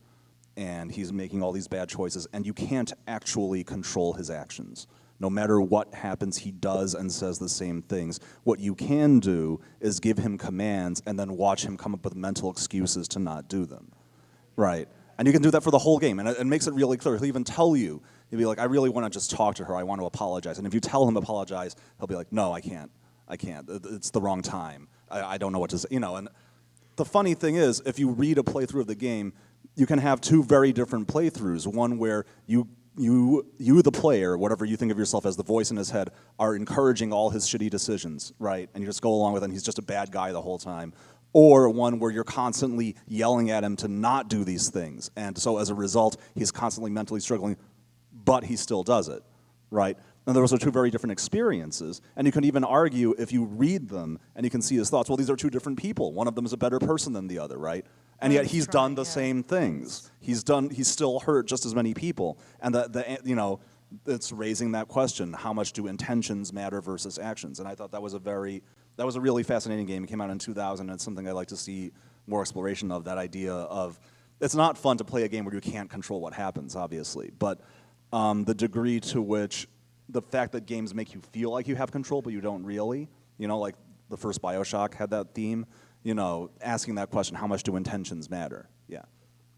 and he's making all these bad choices, and you can't actually control his actions. No matter what happens, he does and says the same things. What you can do is give him commands and then watch him come up with mental excuses to not do them. Right. And you can do that for the whole game, and it makes it really clear. He'll even tell you, he'll be like, I really want to just talk to her, I want to apologize. And if you tell him apologize, he'll be like, no, I can't. It's the wrong time. I don't know what to say. And the funny thing is, if you read a playthrough of the game, you can have two very different playthroughs. One where you the player, whatever you think of yourself as the voice in his head, are encouraging all his shitty decisions, right? And you just go along with it, and he's just a bad guy the whole time. Or one where you're constantly yelling at him to not do these things. And so as a result, he's constantly mentally struggling, but he still does it, right? And those are two very different experiences. And you can even argue, if you read them and you can see his thoughts, well, these are two different people. One of them is a better person than the other, right? And yet he's done the same things. He's still hurt just as many people. And it's raising that question, how much do intentions matter versus actions? And I thought that was a really fascinating game. It came out in 2000, and it's something I'd like to see more exploration of, that idea of, it's not fun to play a game where you can't control what happens, obviously, but the degree to which the fact that games make you feel like you have control, but you don't really, like the first BioShock had that theme, asking that question, how much do intentions matter? Yeah.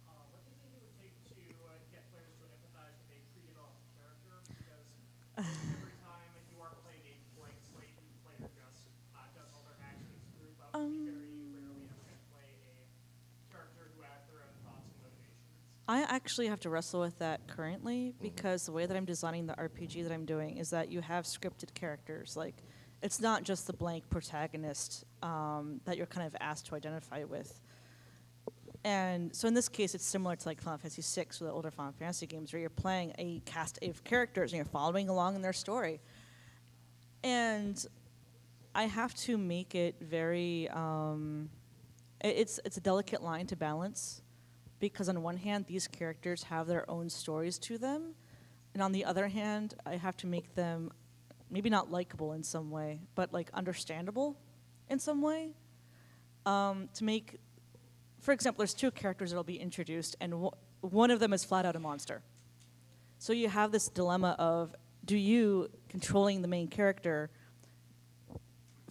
What do you think it would take to get players to empathize with a pre-developed character? Because every time you are playing a blank slate, the player just does all their actions through, but we very rarely ever get to play a character who has their own thoughts and motivations. I actually have to wrestle with that currently because the way that I'm designing the RPG that I'm doing is that you have scripted characters. Like, it's not just the blank protagonist that you're kind of asked to identify with. And so in this case, it's similar to like Final Fantasy VI or the older Final Fantasy games where you're playing a cast of characters and you're following along in their story. And I have to make it very, it's a delicate line to balance because on one hand, these characters have their own stories to them. And on the other hand, I have to make them maybe not likable in some way, but like understandable in some way. To make, for example, there's two characters that'll be introduced, and one of them is flat out a monster. So you have this dilemma of, do you, controlling the main character,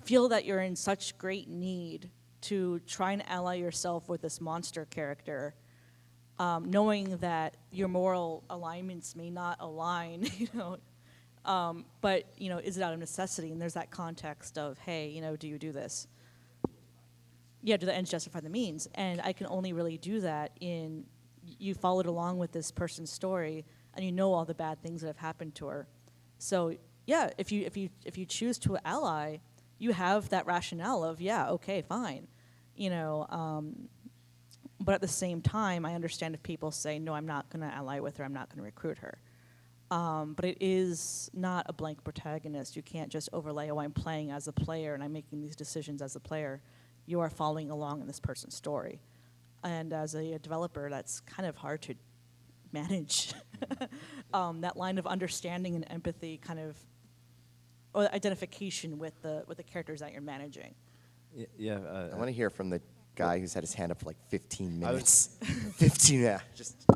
feel that you're in such great need to try and ally yourself with this monster character, knowing that your moral alignments may not align, but is it out of necessity? And there's that context of, hey, do you do this? Yeah, do the ends justify the means? And I can only really do that in you followed along with this person's story, and you know all the bad things that have happened to her. So yeah, if you choose to ally, you have that rationale of okay, fine, But at the same time, I understand if people say, no, I'm not going to ally with her, I'm not going to recruit her. But it is not a blank protagonist. You can't just overlay, I'm playing as a player and I'm making these decisions as a player. You are following along in this person's story. And as a developer, that's kind of hard to manage. That line of understanding and empathy or identification with the characters that you're managing. I want to hear from the guy who's had his hand up for like 15 minutes. 15, yeah. Just.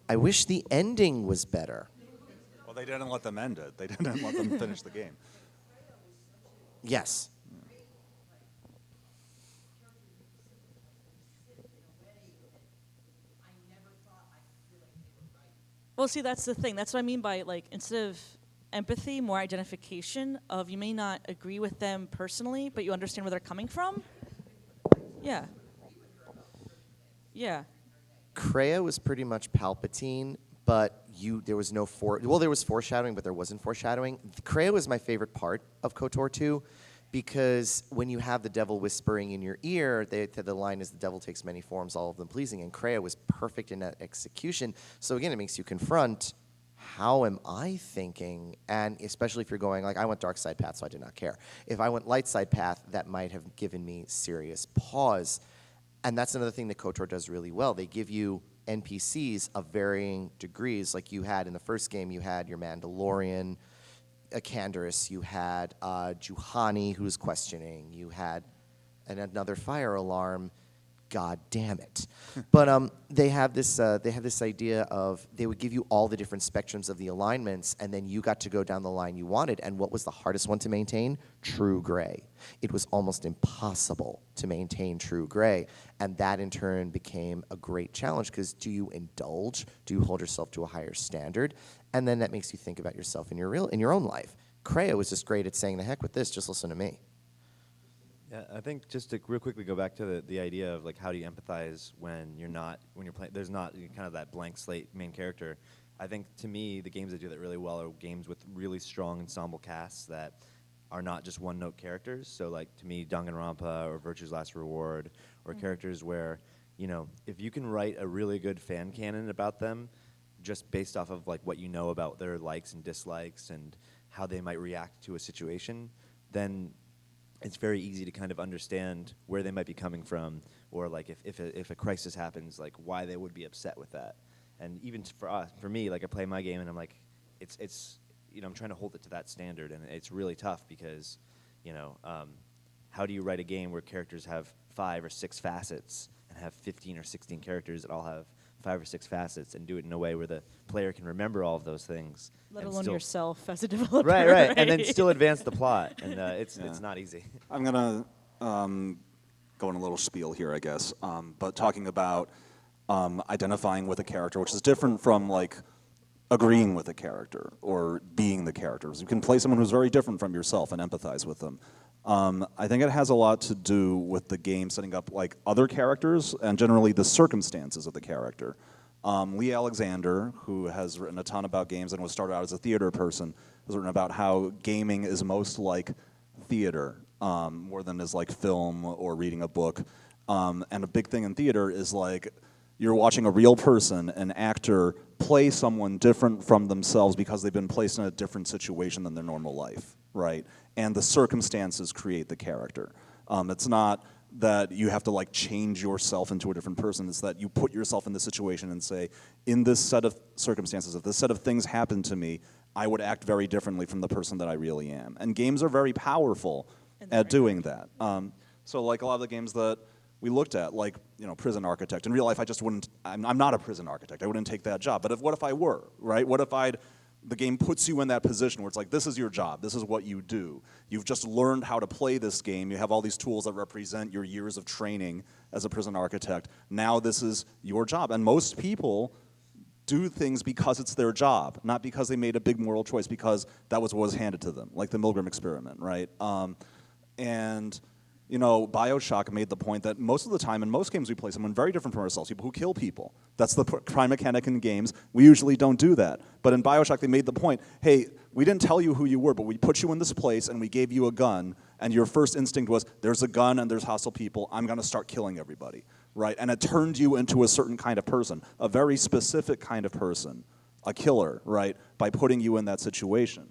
I wish the ending was better. Well, they didn't let them end it. They didn't let them finish the game. Yes. Well, see, that's the thing. That's what I mean by, like, instead of empathy, more identification of you may not agree with them personally, but you understand where they're coming from. Yeah. Yeah. Kreia was pretty much Palpatine, but there was no there was foreshadowing, but there wasn't foreshadowing. Kreia was my favorite part of KOTOR 2 because when you have the devil whispering in your ear, the line is the devil takes many forms, all of them pleasing, and Kreia was perfect in that execution. So again, it makes you confront, how am I thinking? And especially if you're going, like, I went dark side path, so I did not care. If I went light side path, that might have given me serious pause. And that's another thing that KOTOR does really well. They give you NPCs of varying degrees. Like you had in the first game, you had your Mandalorian, Canderous, you had Juhani, who's questioning, you had another fire alarm. God damn it! But they have this idea of they would give you all the different spectrums of the alignments, and then you got to go down the line you wanted. And what was the hardest one to maintain? True gray. It was almost impossible to maintain true gray, and that in turn became a great challenge because do you indulge? Do you hold yourself to a higher standard? And then that makes you think about yourself in your own life. Kreia was just great at saying, "The heck with this, just listen to me." Yeah, I think just to real quickly go back to the idea of like how do you empathize when you're playing, there's not kind of that blank slate main character. I think to me the games that do that really well are games with really strong ensemble casts that are not just one note characters. So like to me Danganronpa or Virtue's Last Reward or characters where, if you can write a really good fan canon about them just based off of like what you know about their likes and dislikes and how they might react to a situation, then it's very easy to kind of understand where they might be coming from, or like if a crisis happens, like why they would be upset with that. And even for me, like I play my game and I'm like, it's I'm trying to hold it to that standard, and it's really tough because, how do you write a game where characters have 5 or 6 facets and have 15 or 16 characters that all have 5 or 6 facets and do it in a way where the player can remember all of those things. Let alone yourself as a developer. Right, and then still advance the plot, and it's not easy. I'm gonna go in a little spiel here, I guess, but talking about identifying with a character, which is different from like agreeing with a character or being the characters. You can play someone who's very different from yourself and empathize with them. I think it has a lot to do with the game setting up like other characters and generally the circumstances of the character. Lee Alexander, who has written a ton about games and was started out as a theater person, has written about how gaming is most like theater more than is like film or reading a book. And a big thing in theater is like you're watching a real person, an actor, play someone different from themselves because they've been placed in a different situation than their normal life, right? And the circumstances create the character. It's not that you have to like change yourself into a different person. It's that you put yourself in this situation and say, in this set of circumstances, if this set of things happened to me, I would act very differently from the person that I really am. And games are very powerful at doing that. So like a lot of the games that we looked at, like Prison Architect. In real life, I just wouldn't. I'm not a prison architect. I wouldn't take that job. But what if I were, right? What if the game puts you in that position where it's like, this is your job. This is what you do. You've just learned how to play this game. You have all these tools that represent your years of training as a prison architect. Now this is your job. And most people do things because it's their job, not because they made a big moral choice, because that was what was handed to them, like the Milgram experiment, right? BioShock made the point that most of the time in most games we play someone very different from ourselves, people who kill people. That's the prime mechanic in games. We usually don't do that. But in BioShock they made the point, hey, we didn't tell you who you were, but we put you in this place and we gave you a gun, and your first instinct was, there's a gun and there's hostile people, I'm gonna start killing everybody, right? And it turned you into a certain kind of person, a very specific kind of person, a killer, right, by putting you in that situation.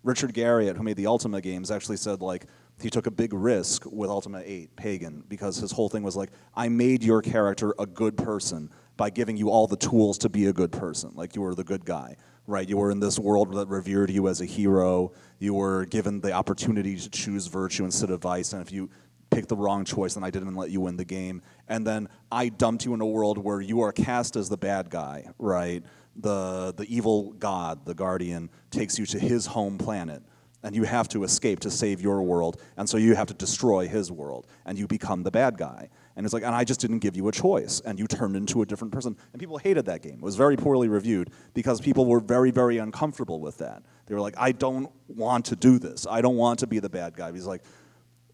Richard Garriott, who made the Ultima games, actually said like, he took a big risk with Ultima 8, Pagan, because his whole thing was like, I made your character a good person by giving you all the tools to be a good person, like you were the good guy, right? You were in this world that revered you as a hero, you were given the opportunity to choose virtue instead of vice, and if you picked the wrong choice, then I didn't let you win the game. And then I dumped you in a world where you are cast as the bad guy, right? The evil god, the guardian, takes you to his home planet, and you have to escape to save your world, and so you have to destroy his world, and you become the bad guy. And it's like, and I just didn't give you a choice, and you turned into a different person. And people hated that game. It was very poorly reviewed because people were very, very uncomfortable with that. They were like, I don't want to do this. I don't want to be the bad guy. He's like,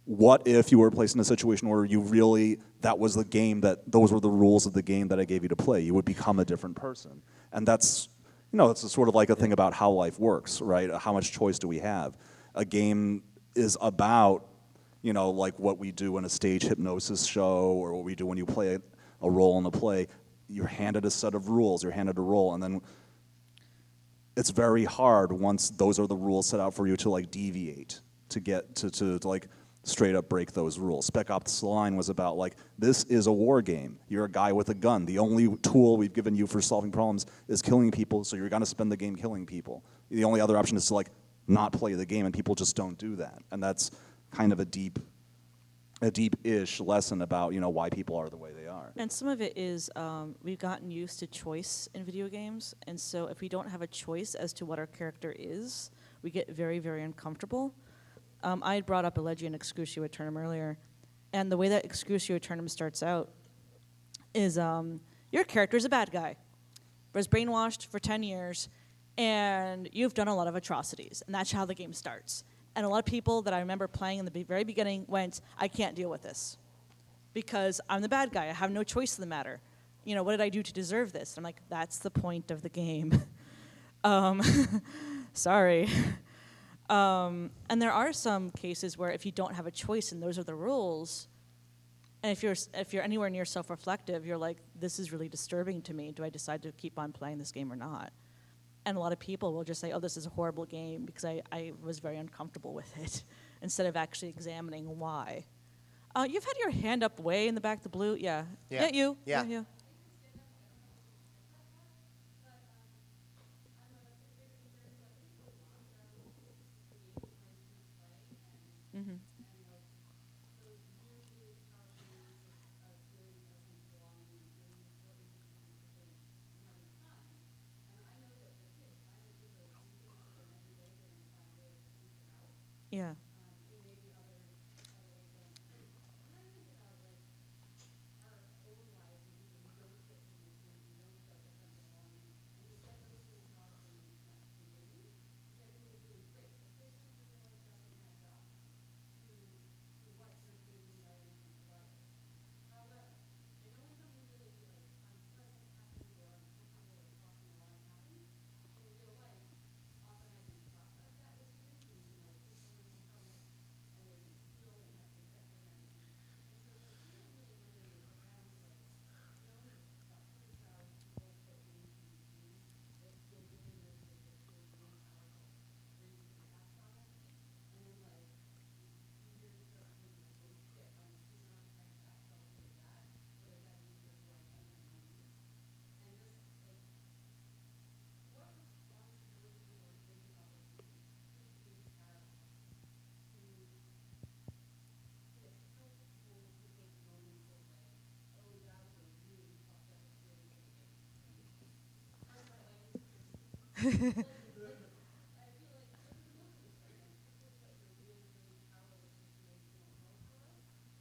what if you were placed in a situation where you really, that was the game, that those were the rules of the game that I gave you to play? You would become a different person. And that's, it's sort of like a thing about how life works, right? How much choice do we have? A game is about, like what we do in a stage hypnosis show or what we do when you play a role in a play. You're handed a set of rules, you're handed a role, and then it's very hard once those are the rules set out for you to like deviate, to get to like straight up break those rules. Spec Ops: The Line was about like, this is a war game. You're a guy with a gun. The only tool we've given you for solving problems is killing people, so you're gonna spend the game killing people. The only other option is to like not play the game, and people just don't do that. And that's kind of a deep-ish lesson about why people are the way they are. And some of it is we've gotten used to choice in video games, and so if we don't have a choice as to what our character is, we get very, very uncomfortable. I had brought up Elegian Excrucio Aeternum earlier, and the way that Excrucio Aeternum starts out is your character is a bad guy, was brainwashed for 10 years, and you've done a lot of atrocities, and that's how the game starts. And a lot of people that I remember playing in the very beginning went, I can't deal with this, because I'm the bad guy, I have no choice in the matter. What did I do to deserve this? I'm like, that's the point of the game. Sorry. And there are some cases where if you don't have a choice and those are the rules, and if you're anywhere near self-reflective, you're like, this is really disturbing to me. Do I decide to keep on playing this game or not? And a lot of people will just say, oh, this is a horrible game because I was very uncomfortable with it, instead of actually examining why. You've had your hand up way in the back, the blue. Yeah. Yeah. You. Yeah. Yeah. Mm-hmm. Yeah.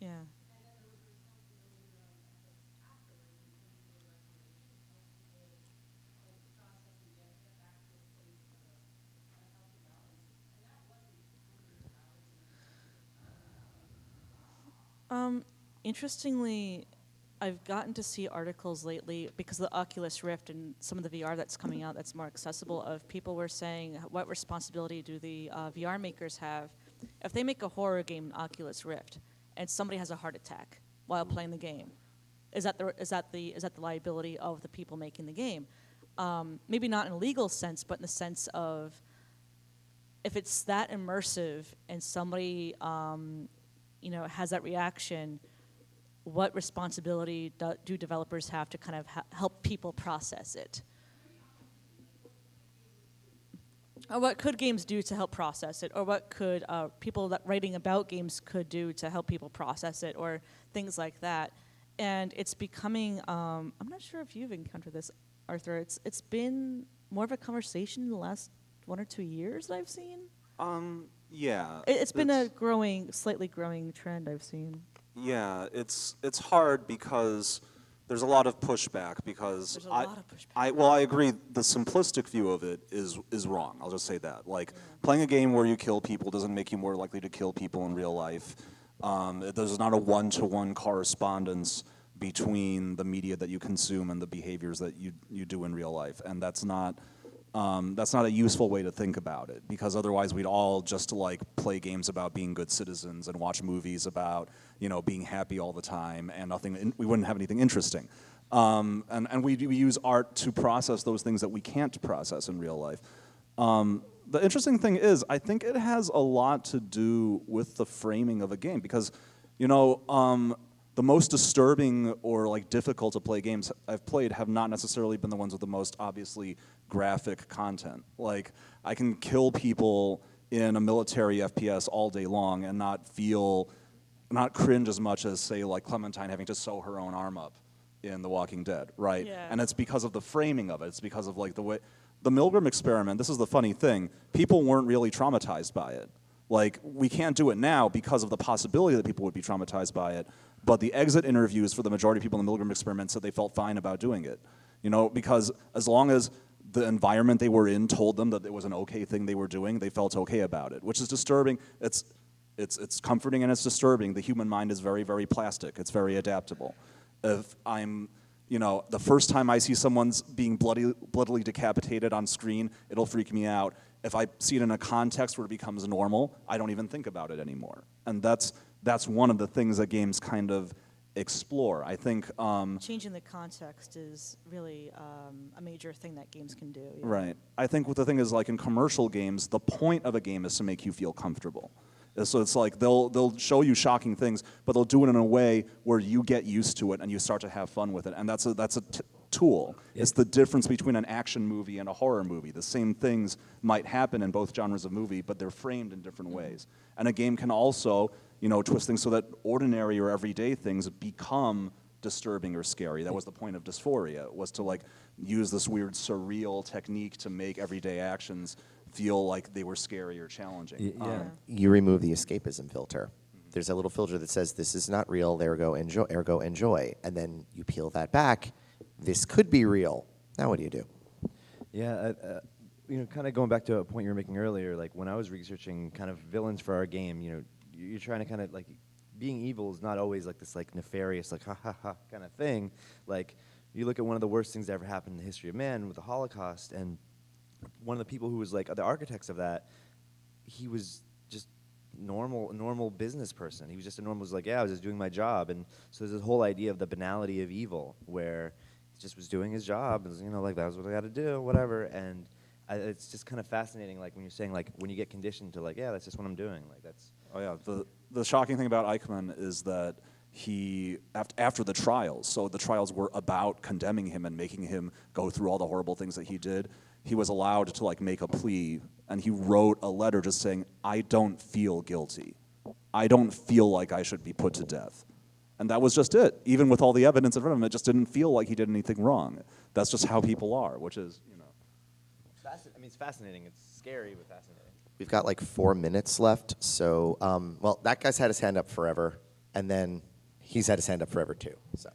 Yeah. Interestingly, I've gotten to see articles lately because of the Oculus Rift and some of the VR that's coming out that's more accessible. Of people were saying, what responsibility do the VR makers have if they make a horror game in Oculus Rift and somebody has a heart attack while playing the game? Is that the liability of the people making the game? Maybe not in a legal sense, but in the sense of if it's that immersive and somebody has that reaction, what responsibility do developers have to kind of help people process it? Or what could games do to help process it? Or what could people that writing about games could do to help people process it? Or things like that. And it's becoming, I'm not sure if you've encountered this, Arthur. It's been more of a conversation in the last 1 or 2 years that I've seen. Yeah. It's been a slightly growing trend I've seen. Yeah, it's hard because there's a lot of pushback because There's a lot of pushback. I agree the simplistic view of it is wrong. I'll just say that. Like playing a game where you kill people doesn't make you more likely to kill people in real life. There's not a one-to-one correspondence between the media that you consume and the behaviors that you do in real life, and that's not a useful way to think about it, because otherwise we'd all just like play games about being good citizens and watch movies about being happy all the time, and we wouldn't have anything interesting. And we use art to process those things that we can't process in real life. The interesting thing is, I think it has a lot to do with the framing of a game, because the most disturbing or like difficult to play games I've played have not necessarily been the ones with the most obviously graphic content. Like I can kill people in a military FPS all day long and not cringe as much as, say, like Clementine having to sew her own arm up in The Walking Dead, right? Yeah. And it's because of the framing of it. It's because of like the way the Milgram experiment. This is the funny thing: people weren't really traumatized by it. Like we can't do it now because of the possibility that people would be traumatized by it. But the exit interviews for the majority of people in the Milgram experiment said they felt fine about doing it. Because as long as the environment they were in told them that it was an okay thing they were doing, they felt okay about it, which is disturbing. It's comforting and it's disturbing. The human mind is very, very plastic. It's very adaptable. If I'm, the first time I see someone's being bloodily decapitated on screen, it'll freak me out. If I see it in a context where it becomes normal, I don't even think about it anymore. And that's one of the things that games kind of explore. I think Changing the context is really a major thing that games can do. Yeah. right. I think what the thing is, like in commercial games, the point of a game is to make you feel comfortable. So it's like they'll show you shocking things, but they'll do it in a way where you get used to it and you start to have fun with it. And that's a tool. It's the difference between an action movie and a horror movie. The same things might happen in both genres of movie, but they're framed in different ways. And a game can also, twist things so that ordinary or everyday things become disturbing or scary. That was the point of Dysphoria, was to like use this weird surreal technique to make everyday actions feel like they were scary or challenging. You remove the escapism filter. There's a little filter that says this is not real, ergo enjoy. And then you peel that back. This could be real. Now what do you do? Yeah, kind of going back to a point you were making earlier, like when I was researching kind of villains for our game, you're trying to kind of like, being evil is not always like this like nefarious, like ha ha ha kind of thing. Like you look at one of the worst things that ever happened in the history of man with the Holocaust, and one of the people who was like the architects of that, he was just normal business person. He was just was like, yeah, I was just doing my job. And so there's this whole idea of the banality of evil, where he just was doing his job, and like that was what I got to do, whatever. And it's just kind of fascinating, like when you're saying like when you get conditioned to like, yeah, that's just what I'm doing, like that's. Oh yeah, the shocking thing about Eichmann is that he, after the trials, so the trials were about condemning him and making him go through all the horrible things that he did, he was allowed to like make a plea, and he wrote a letter just saying, I don't feel guilty. I don't feel like I should be put to death. And that was just it. Even with all the evidence in front of him, it just didn't feel like he did anything wrong. That's just how people are, which is, I mean, it's fascinating. It's scary, but fascinating. We've got like 4 minutes left. So, well, that guy's had his hand up forever, and then he's had his hand up forever too. So.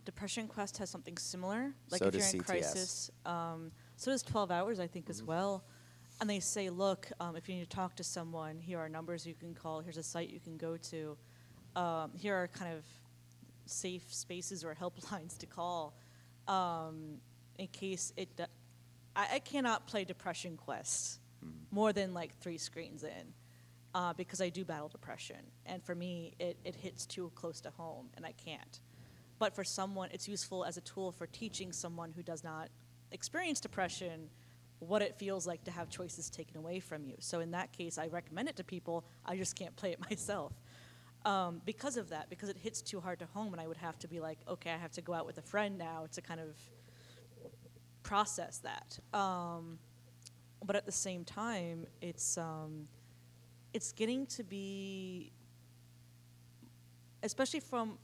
Depression Quest has something similar. Like So if you're does in CTS. crisis, so does 12 Hours, I think, as well. And they say, look, if you need to talk to someone, here are numbers you can call. Here's a site you can go to. Here are kind of safe spaces or helplines to call in case it. I cannot play Depression Quest more than like 3 screens in. Because I do battle depression. And for me, it hits too close to home, and I can't. But for someone, it's useful as a tool for teaching someone who does not experience depression what it feels like to have choices taken away from you. So in that case, I recommend it to people. I just can't play it myself. Because of that, because it hits too hard to home, and I would have to be like, okay, I have to go out with a friend now to kind of process that. But at the same time, it's getting to be, especially from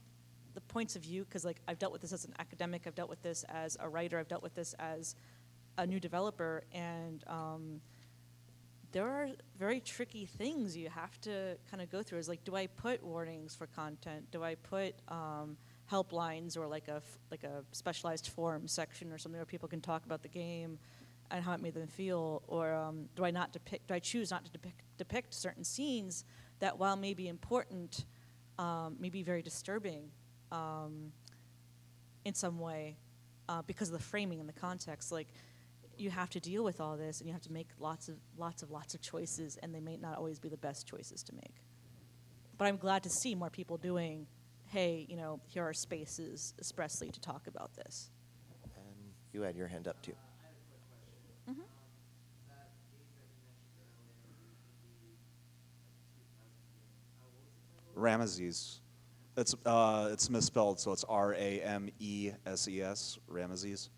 the points of view, because like I've dealt with this as an academic, I've dealt with this as a writer, I've dealt with this as a new developer, and there are very tricky things you have to kind of go through. Is like, do I put warnings for content? Do I put helplines or like a specialized forum section or something where people can talk about the game and how it made them feel, or do I choose not to depict certain scenes that, while may be important, may be very disturbing in some way because of the framing and the context. Like, you have to deal with all this, and you have to make lots of choices, and they may not always be the best choices to make. But I'm glad to see more people doing, hey, here are spaces expressly to talk about this. And you had your hand up too. Ramesses. It's misspelled, so it's Rameses. Ramesses.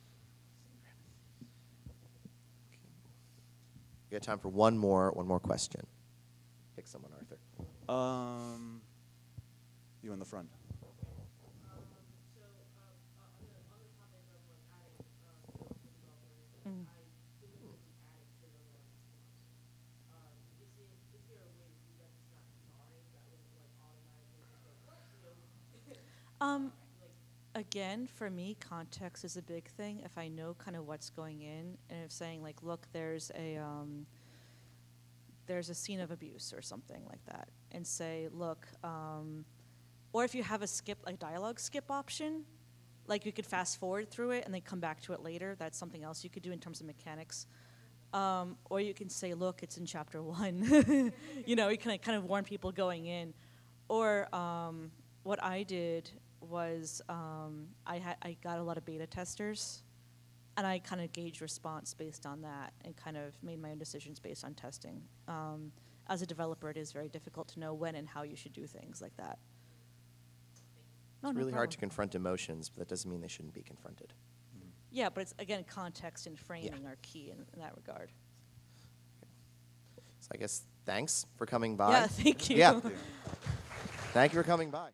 We got time for one more question. Pick someone, Arthur. You in the front. Again, for me, context is a big thing. If I know kind of what's going in, and if saying like, look, there's a scene of abuse or something like that, and say, look, or if you have a dialogue skip option, like you could fast forward through it and then come back to it later. That's something else you could do in terms of mechanics. Or you can say, look, it's in chapter 1. You can kind of warn people going in. Or what I did was I got a lot of beta testers, and I kind of gauged response based on that and kind of made my own decisions based on testing. As a developer, it is very difficult to know when and how you should do things like that. It's really hard to confront emotions, but that doesn't mean they shouldn't be confronted. Yeah, but it's, again, context and framing are key in that regard. So I guess thanks for coming by. Yeah, thank you. Yeah. Thank you for coming by.